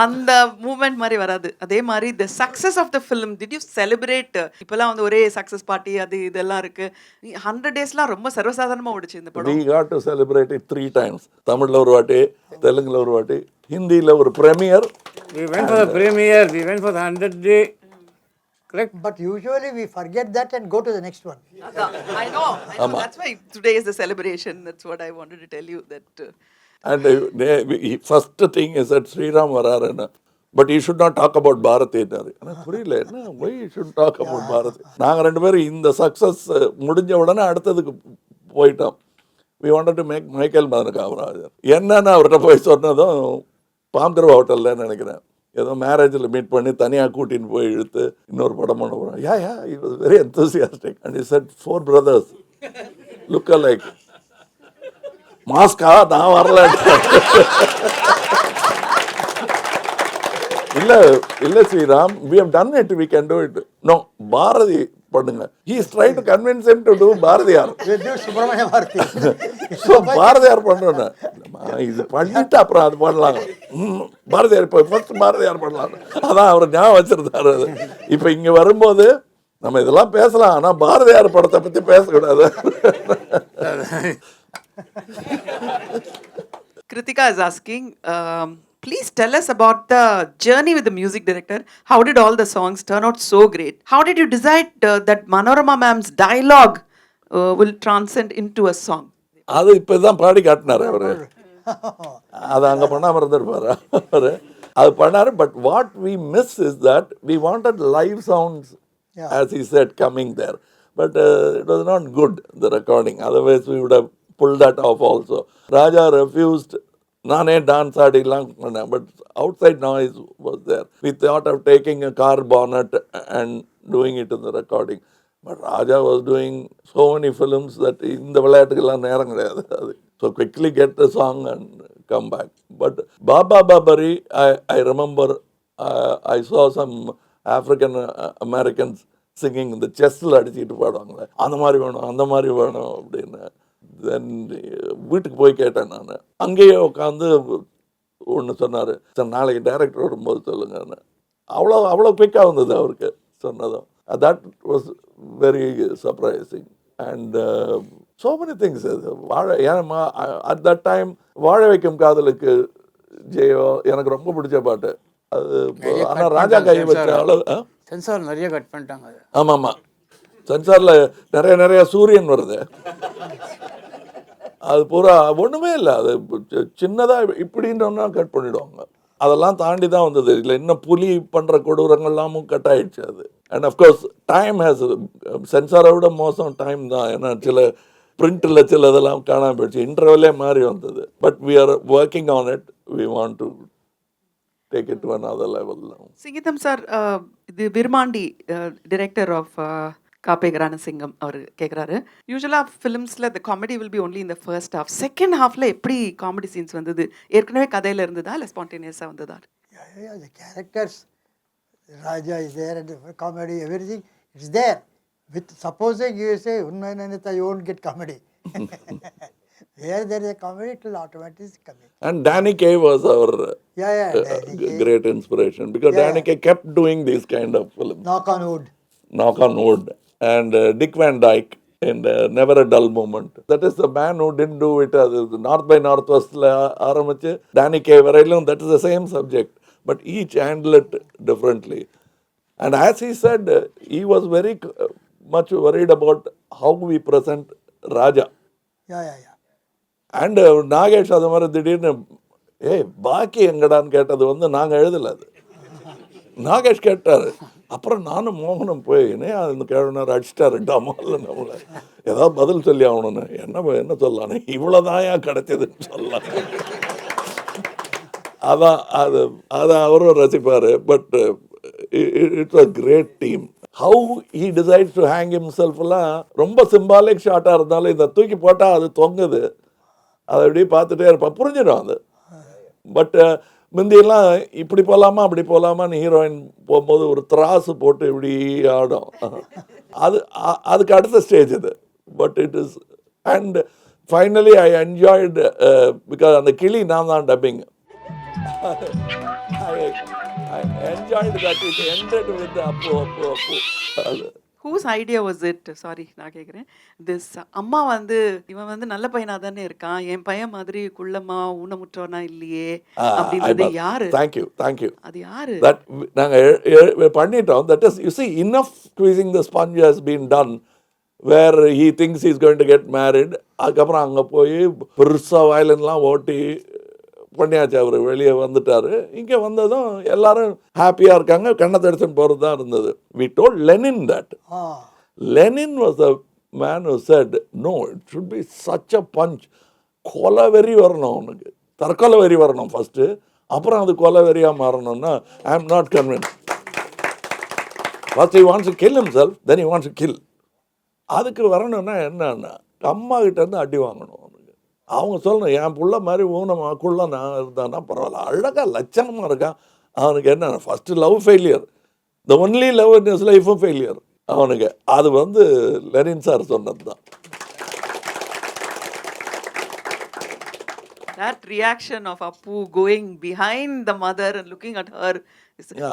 அந்த மூவ்மெண்ட் மாதிரி வராது. அதே மாதிரி the success of the film, did you celebrate? இப்பெல்லாம் வந்து ஒரே சக்சஸ் பார்ட்டி அது இதெல்லாம் இருக்கு. 100 daysலாம் ரொம்ப சர்வசாதாரணமா ஓடுச்சு இந்த படம். We got to celebrate it 3 times. தமிழ்ல ஒரு வாட்டி, தெலுங்குல ஒரு வாட்டி, ஹிந்தில ஒரு premier. We went for the premiere, we went for the 100th day. Correct? But usually we forget that and go to the next one. I know. That's why today is the celebration. That's what I wanted to tell you. That And first thing is that Sriram vararana, but you should not talk about Bharati. எனக்கு புரியல, என்ன why you should talk about Bharati. நாங்கள் 2 பேரும் இந்த success முடிஞ்ச உடனே அடுத்ததுக்கு போயிட்டோம். We wanted to make Michael Madana Kamarajar. என்னன்னு அவர்கிட்ட போய் சொன்னதும் பாம்கர் ஹோட்டல்ல நினைக்கிறேன், ஏதோ மேரேஜில் மீட் பண்ணி தனியாக கூட்டின்னு போய் இழுத்து இன்னொரு படம் பண்ண போகிறோம். he was very enthusiastic and he said 4 brothers look alike. மாஸ்கா நான் வரல. இல்லை Sriram, we have done it, we can do it. No, Bharathi பண்ணுங்க. He is trying to convince him to do Bharathiyar. Subramania Bharathi. So Bharathiyar பண்ணுறோன்னு இது பண்ணிட்டு அப்புறம் அது பண்ணலாங்க. பாரதியார் இப்போ ஃபர்ஸ்ட் பாரதியார் பண்ணலாம், அதான் அவர் ஞாபகம் வச்சிருந்தாரு. அது இப்போ இங்கே வரும்போது நம்ம இதெல்லாம் பேசலாம், ஆனால் பாரதியார் படத்தை பற்றி பேசக்கூடாது. Kritika is asking, please tell us about the journey with the music director. How did all the songs turn out so great? How did you decide that Manorama ma'am's dialogue will transcend into a song? அது இப்போ தான் பாடி காட்டினார் அவர். அது அங்கே பண்ணாமல் இருந்திருப்பார் அவர். அது பண்ணார். But what we miss is that we wanted live sounds as he said coming there. But it was not good, the recording. Otherwise we would have pulled that off also. Raja refused. நானே dance ஆடிலாம் பண்ணேன், but outside noise was there. We thought of taking a car bonnet and doing it in the recording. But Raja was doing so many films that இந்த விளையாட்டுக்கெல்லாம் நேரம் கிடையாது. அது so quickly get the song and come back. But பாபா பாபரி I remember I saw some African Americans singing இந்த செஸ்ஸில் அடிச்சுக்கிட்டு பாடுவாங்களே, அந்த மாதிரி வேணும் அந்த மாதிரி வேணும் அப்படின்னு. தென் வீட்டுக்கு போய் கேட்டேன் நான். அங்கேயே உட்காந்து ஒன்று சொன்னார், சார் நாளைக்கு டைரக்டர் வரும்போது சொல்லுங்கன்னு. அவ்வளோ குவிக்காக வந்தது அவருக்கு சொன்னதும். That was very surprising. And so many things. வாழை ஏன்னா அட் தட் டைம் வாழ வைக்கும் காதலுக்கு ஜெயோ எனக்கு ரொம்ப பிடிச்ச பாட்டு அது. ஆனால் ராஜா கை வச்ச அளவு சென்சார் நிறைய கட் பண்ணிட்டாங்க. ஆமாம் ஆமாம், சென்சாரில் நிறைய சூரியன் வருது. அது பூரா ஒன்றுமே இல்லை, அது சின்னதாக இப்படின்றோன்னா கட் பண்ணிவிடுவாங்க. அதெல்லாம் தாண்டி தான் வந்தது. இல்லை இன்னும் புலி பண்ணுற கொடூரங்கள்லாமும் கட் ஆகிடுச்சு. அது அண்ட் அஃப்கோர்ஸ் டைம் ஹேஸ் சென்சாரை விட மோசம் டைம் தான். ஏன்னா சில பிரிண்டில் சிலதெல்லாம் காணாமல் போயிடுச்சு, இன்டர்வலே மாறி வந்தது. But we are working on it, we want to take it to another level now. Singeetham sir, இது விருமாண்டி டிரெக்டர் ஆஃப் காப்பே கிரானசிங்கம் அவர் கேட்குறாரு, யூஸ்வலாக ஃபிலிம்ஸில் the comedy will be only இந்த ஃபர்ஸ்ட் ஹாஃப், செகண்ட் ஹாஃபில் எப்படி காமெடி சீன்ஸ் வந்தது? ஏற்கனவே கதையில் இருந்ததா இல்லை ஸ்பான்டேனியஸாக வந்ததா? Yeah, the characters, Raja is there and the comedy, everything is there. With supposing you say, Unmayananita, you won't get comedy. Where there is a comedy, it will automatically come in. And Danny Kaye was our Danny Kaye. great inspiration, because Danny Kaye kept doing these kind of films. Knock on wood. Knock on Wood, and Dick Van Dyke in Never a Dull Moment. That is the man who didn't do it as North by Northwest ஆரம்பிச்சு Danny Kaye வரையிலும், that is the same subject, but each handled it differently. And as he said, he was very much worried about how we present Raja. Yeah. And Nagesh அது மாதிரி திடீர்னு பாக்கி எங்கடான்னு கேட்டது வந்து நாங்கள் எழுதலை, அது நாகேஷ் கேட்டார். அப்புறம் நானும் மோகனும் போய் அந்த கேழ்வனார் அடிச்சிட்டாரு டமால், நம்மளை ஏதாவது பதில் சொல்லி ஆகணும்னு. என்ன சொல்லலான்னு, இவ்வளோதான் கிடைச்சதுன்னு சொல்லலாம். அதான் அதை அவரும் ரசிப்பார். But it's a great team. How he decides to hang ஹிம்செல்ஃப்லாம் ரொம்ப சிம்பாலிக் ஷார்ட்டாக இருந்தாலும் இதை தூக்கி போட்டால் அது தொங்குது, அதை அப்படியே பார்த்துட்டே இருப்பேன், புரிஞ்சிடும் அது. பட் முந்தியெல்லாம் இப்படி போகலாமா அப்படி போகலாமான்னு ஹீரோயின் போகும்போது ஒரு திராசு போட்டு இப்படி ஆடும். அதுக்கு அடுத்த ஸ்டேஜ் இது. But it is, and finally I enjoyed, because அந்த கிளி நான் தான் dubbing. I enjoyed that it ended with Appu. அது whose idea was it? Sorry, நான் கேட்குறேன். திஸ் அம்மா வந்து இவன் வந்து நல்ல பையனாக தானே இருக்கான், என் பையன் மாதிரி குள்ளமா ஊனமுற்றவனா இல்லையே அப்படின்றது யாரு? தேங்க்யூ. அது யாரு? தட் நாங்கள் பண்ணிட்டோம். That is, you see, enough squeezing the sponge has been done where he thinks he's going to get married. அதுக்கப்புறம் அங்கே போய் பெருசாக வயலன்லாம் ஓட்டி பண்ணியாச்சு, அவர் வெளியே வந்துட்டார். இங்கே வந்ததும் எல்லாரும் ஹாப்பியாக இருக்காங்க, கண்ணை தரிசனம் போகிறது தான் இருந்தது. We told Lenin that. Lenin was the man who said, no, it should be such a punch. கொலை வெறி வரணும் அவனுக்கு, தற்கொலை வெறி வரணும் ஃபஸ்ட்டு, அப்புறம் அது கொலை வெறியாக மாறணும்னா I am not convince. First he wants to kill himself, then he wants to kill. அதுக்கு வரணும்னா என்னன்னா அம்மா கிட்டேருந்து அடி வாங்கணும். அவங்க சொல்லணும், என் புள்ள மாதிரி ஊனமாக்குள்ள நான் இருந்தான்னா பரவாயில்ல, அழகாக லட்சணமாக இருக்கான். அவனுக்கு என்ன, first love failure, the only love in his லைஃபும் ஃபெயிலியர் அவனுக்கு. அது வந்து லெனின் சார் சொன்னது தான். That reaction of Appu going behind the mother and looking at her.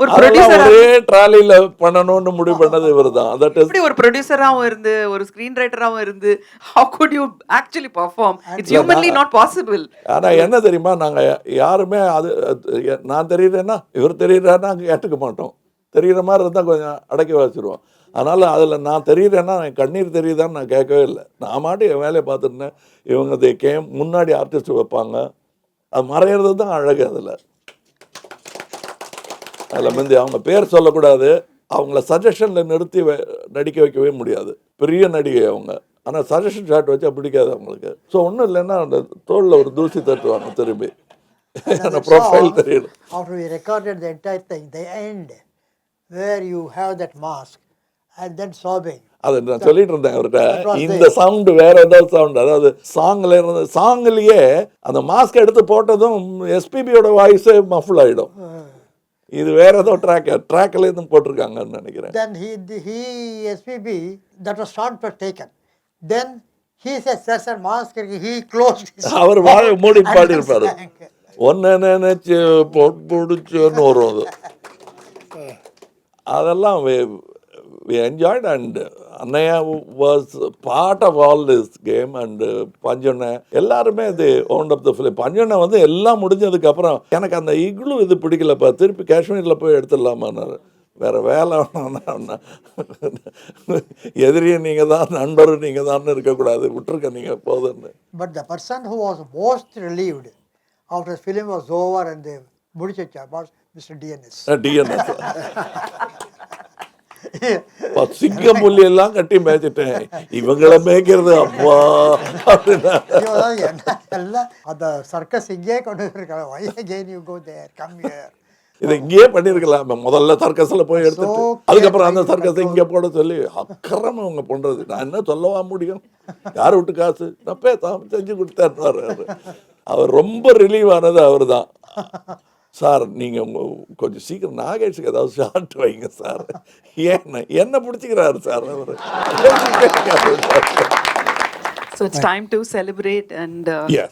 ஒரு ஒரே ட்ராலியில் பண்ணணும்னு முடிவு பண்ணது இவர் தான். இப்படி ஒரு ப்ரொடியூசராகவும் இருந்து ஒரு ஸ்க்ரீன் ரைட்டராகவும் இருந்து how could you actually perform? It's humanly not possible. ஆனால் என்ன தெரியுமா, நாங்கள் யாருமே அது நான் தெரியுறேன்னா இவர் தெரியுறான்னா கேட்டுக்க மாட்டோம். தெரிகிற மாதிரி இருந்தால் கொஞ்சம் அடக்கி வச்சுருவோம். அதனால் அதில் நான் தெரியுறேன்னா கண்ணீர் தெரியுதான்னு நான் கேட்கவே இல்லை. நான் மாட்டி என் வேலையை பார்த்துருந்தேன். இவங்க முன்னாடி ஆர்டிஸ்ட் வைப்பாங்க, அது மறையிறது தான் அழகு. அதில் முந்தி அவங்க பேர் சொல்லக்கூடாது, அவங்கள சஜஷனில் நிறுத்தி நடிக்க வைக்கவே முடியாது. பெரிய நடிகை அவங்க, ஆனால் சஜஷன் ஷாட் வச்சா பிடிக்காது அவங்களுக்கு. ஸோ ஒன்றும் இல்லைன்னா அந்த தோளில் ஒரு தூசி தட்டுவாங்க திரும்பி. ப்ரொஃபைல் தெரியல. After we recorded the entire thing, the end where you have that mask and then sobbing. அதை நான் சொல்லிட்டு இருந்தேன் அவர்கிட்ட, இந்த சவுண்டு வேற ஏதாவது சவுண்டு, அதாவது சாங்கில் இருந்த சாங்லேயே அந்த மாஸ்க் எடுத்து போட்டதும் எஸ்பிபியோட வாய்ஸே மஃபுல் ஆகிடும். இது வேற ஏதோ ட்ராக்ல இருந்து போட்டிருக்காங்கன்னு நினைக்கிறேன். Then he SPB, that was shot but taken. Then he says, sir, mask, he closed his அவர் வாயை மூடி பாடி இருப்பாரு. ஒன்னு நினைச்சு பிடிச்சுன்னு வரும் அது. அதெல்லாம் we enjoyed, and Annaya was part of all this game, and பஞ்சண்ண எல்லாருமே இது owned up the film. பஞ்சண்ண வந்து எல்லாம் முடிஞ்சதுக்கப்புறம் எனக்கு அந்த இக்ளு இது பிடிக்கலப்பா, திருப்பி காஷ்மீரில் போய் எடுத்துடலாமான்னாரு. வேறு வேலை வேணாம்னா, எதிரியும் நீங்கள் தான் நண்பரும் நீங்கள் தான் இருக்கக்கூடாது, விட்டுருக்க நீங்கள் போதுன்னு. But the person who was most relieved after the film was over and they முடிச்சா was Mr. DNS. DNS. சிங்கம் புள்ளி எல்லாம் கட்டி மேய்ச்சிட்டேன், இவங்களை மேய்க்கிறது அப்பா அப்படின்னா. ஐயோ, அதாவது என்ன எல்லாம் அந்த சர்க்கஸ் இங்கேயே கொண்டு இருக்காங்க. Why again you go there? Come here. இதை இங்கேயே பண்ணியிருக்கலாம். முதல்ல சர்க்கஸில் போய் எடுத்துட்டு அதுக்கப்புறம் அந்த சர்க்கஸை இங்கே போட சொல்லி அக்கறம் அவங்க பண்ணுறது. நான் என்ன சொல்லவா முடியும்? யார் விட்டு காசு நான் பேசாம செஞ்சு கொடுத்தாரு. அவர் ரொம்ப ரிலீவ் ஆனது அவர் தான். சார் நீங்கள் கொஞ்சம் சீக்கிரம் நாகேஷுக்கு ஏதாவது ஷார்ட் வைங்க சார். என்ன பிடிச்சிக்கிறாரு சார் அவர். So it's time to celebrate and Yes.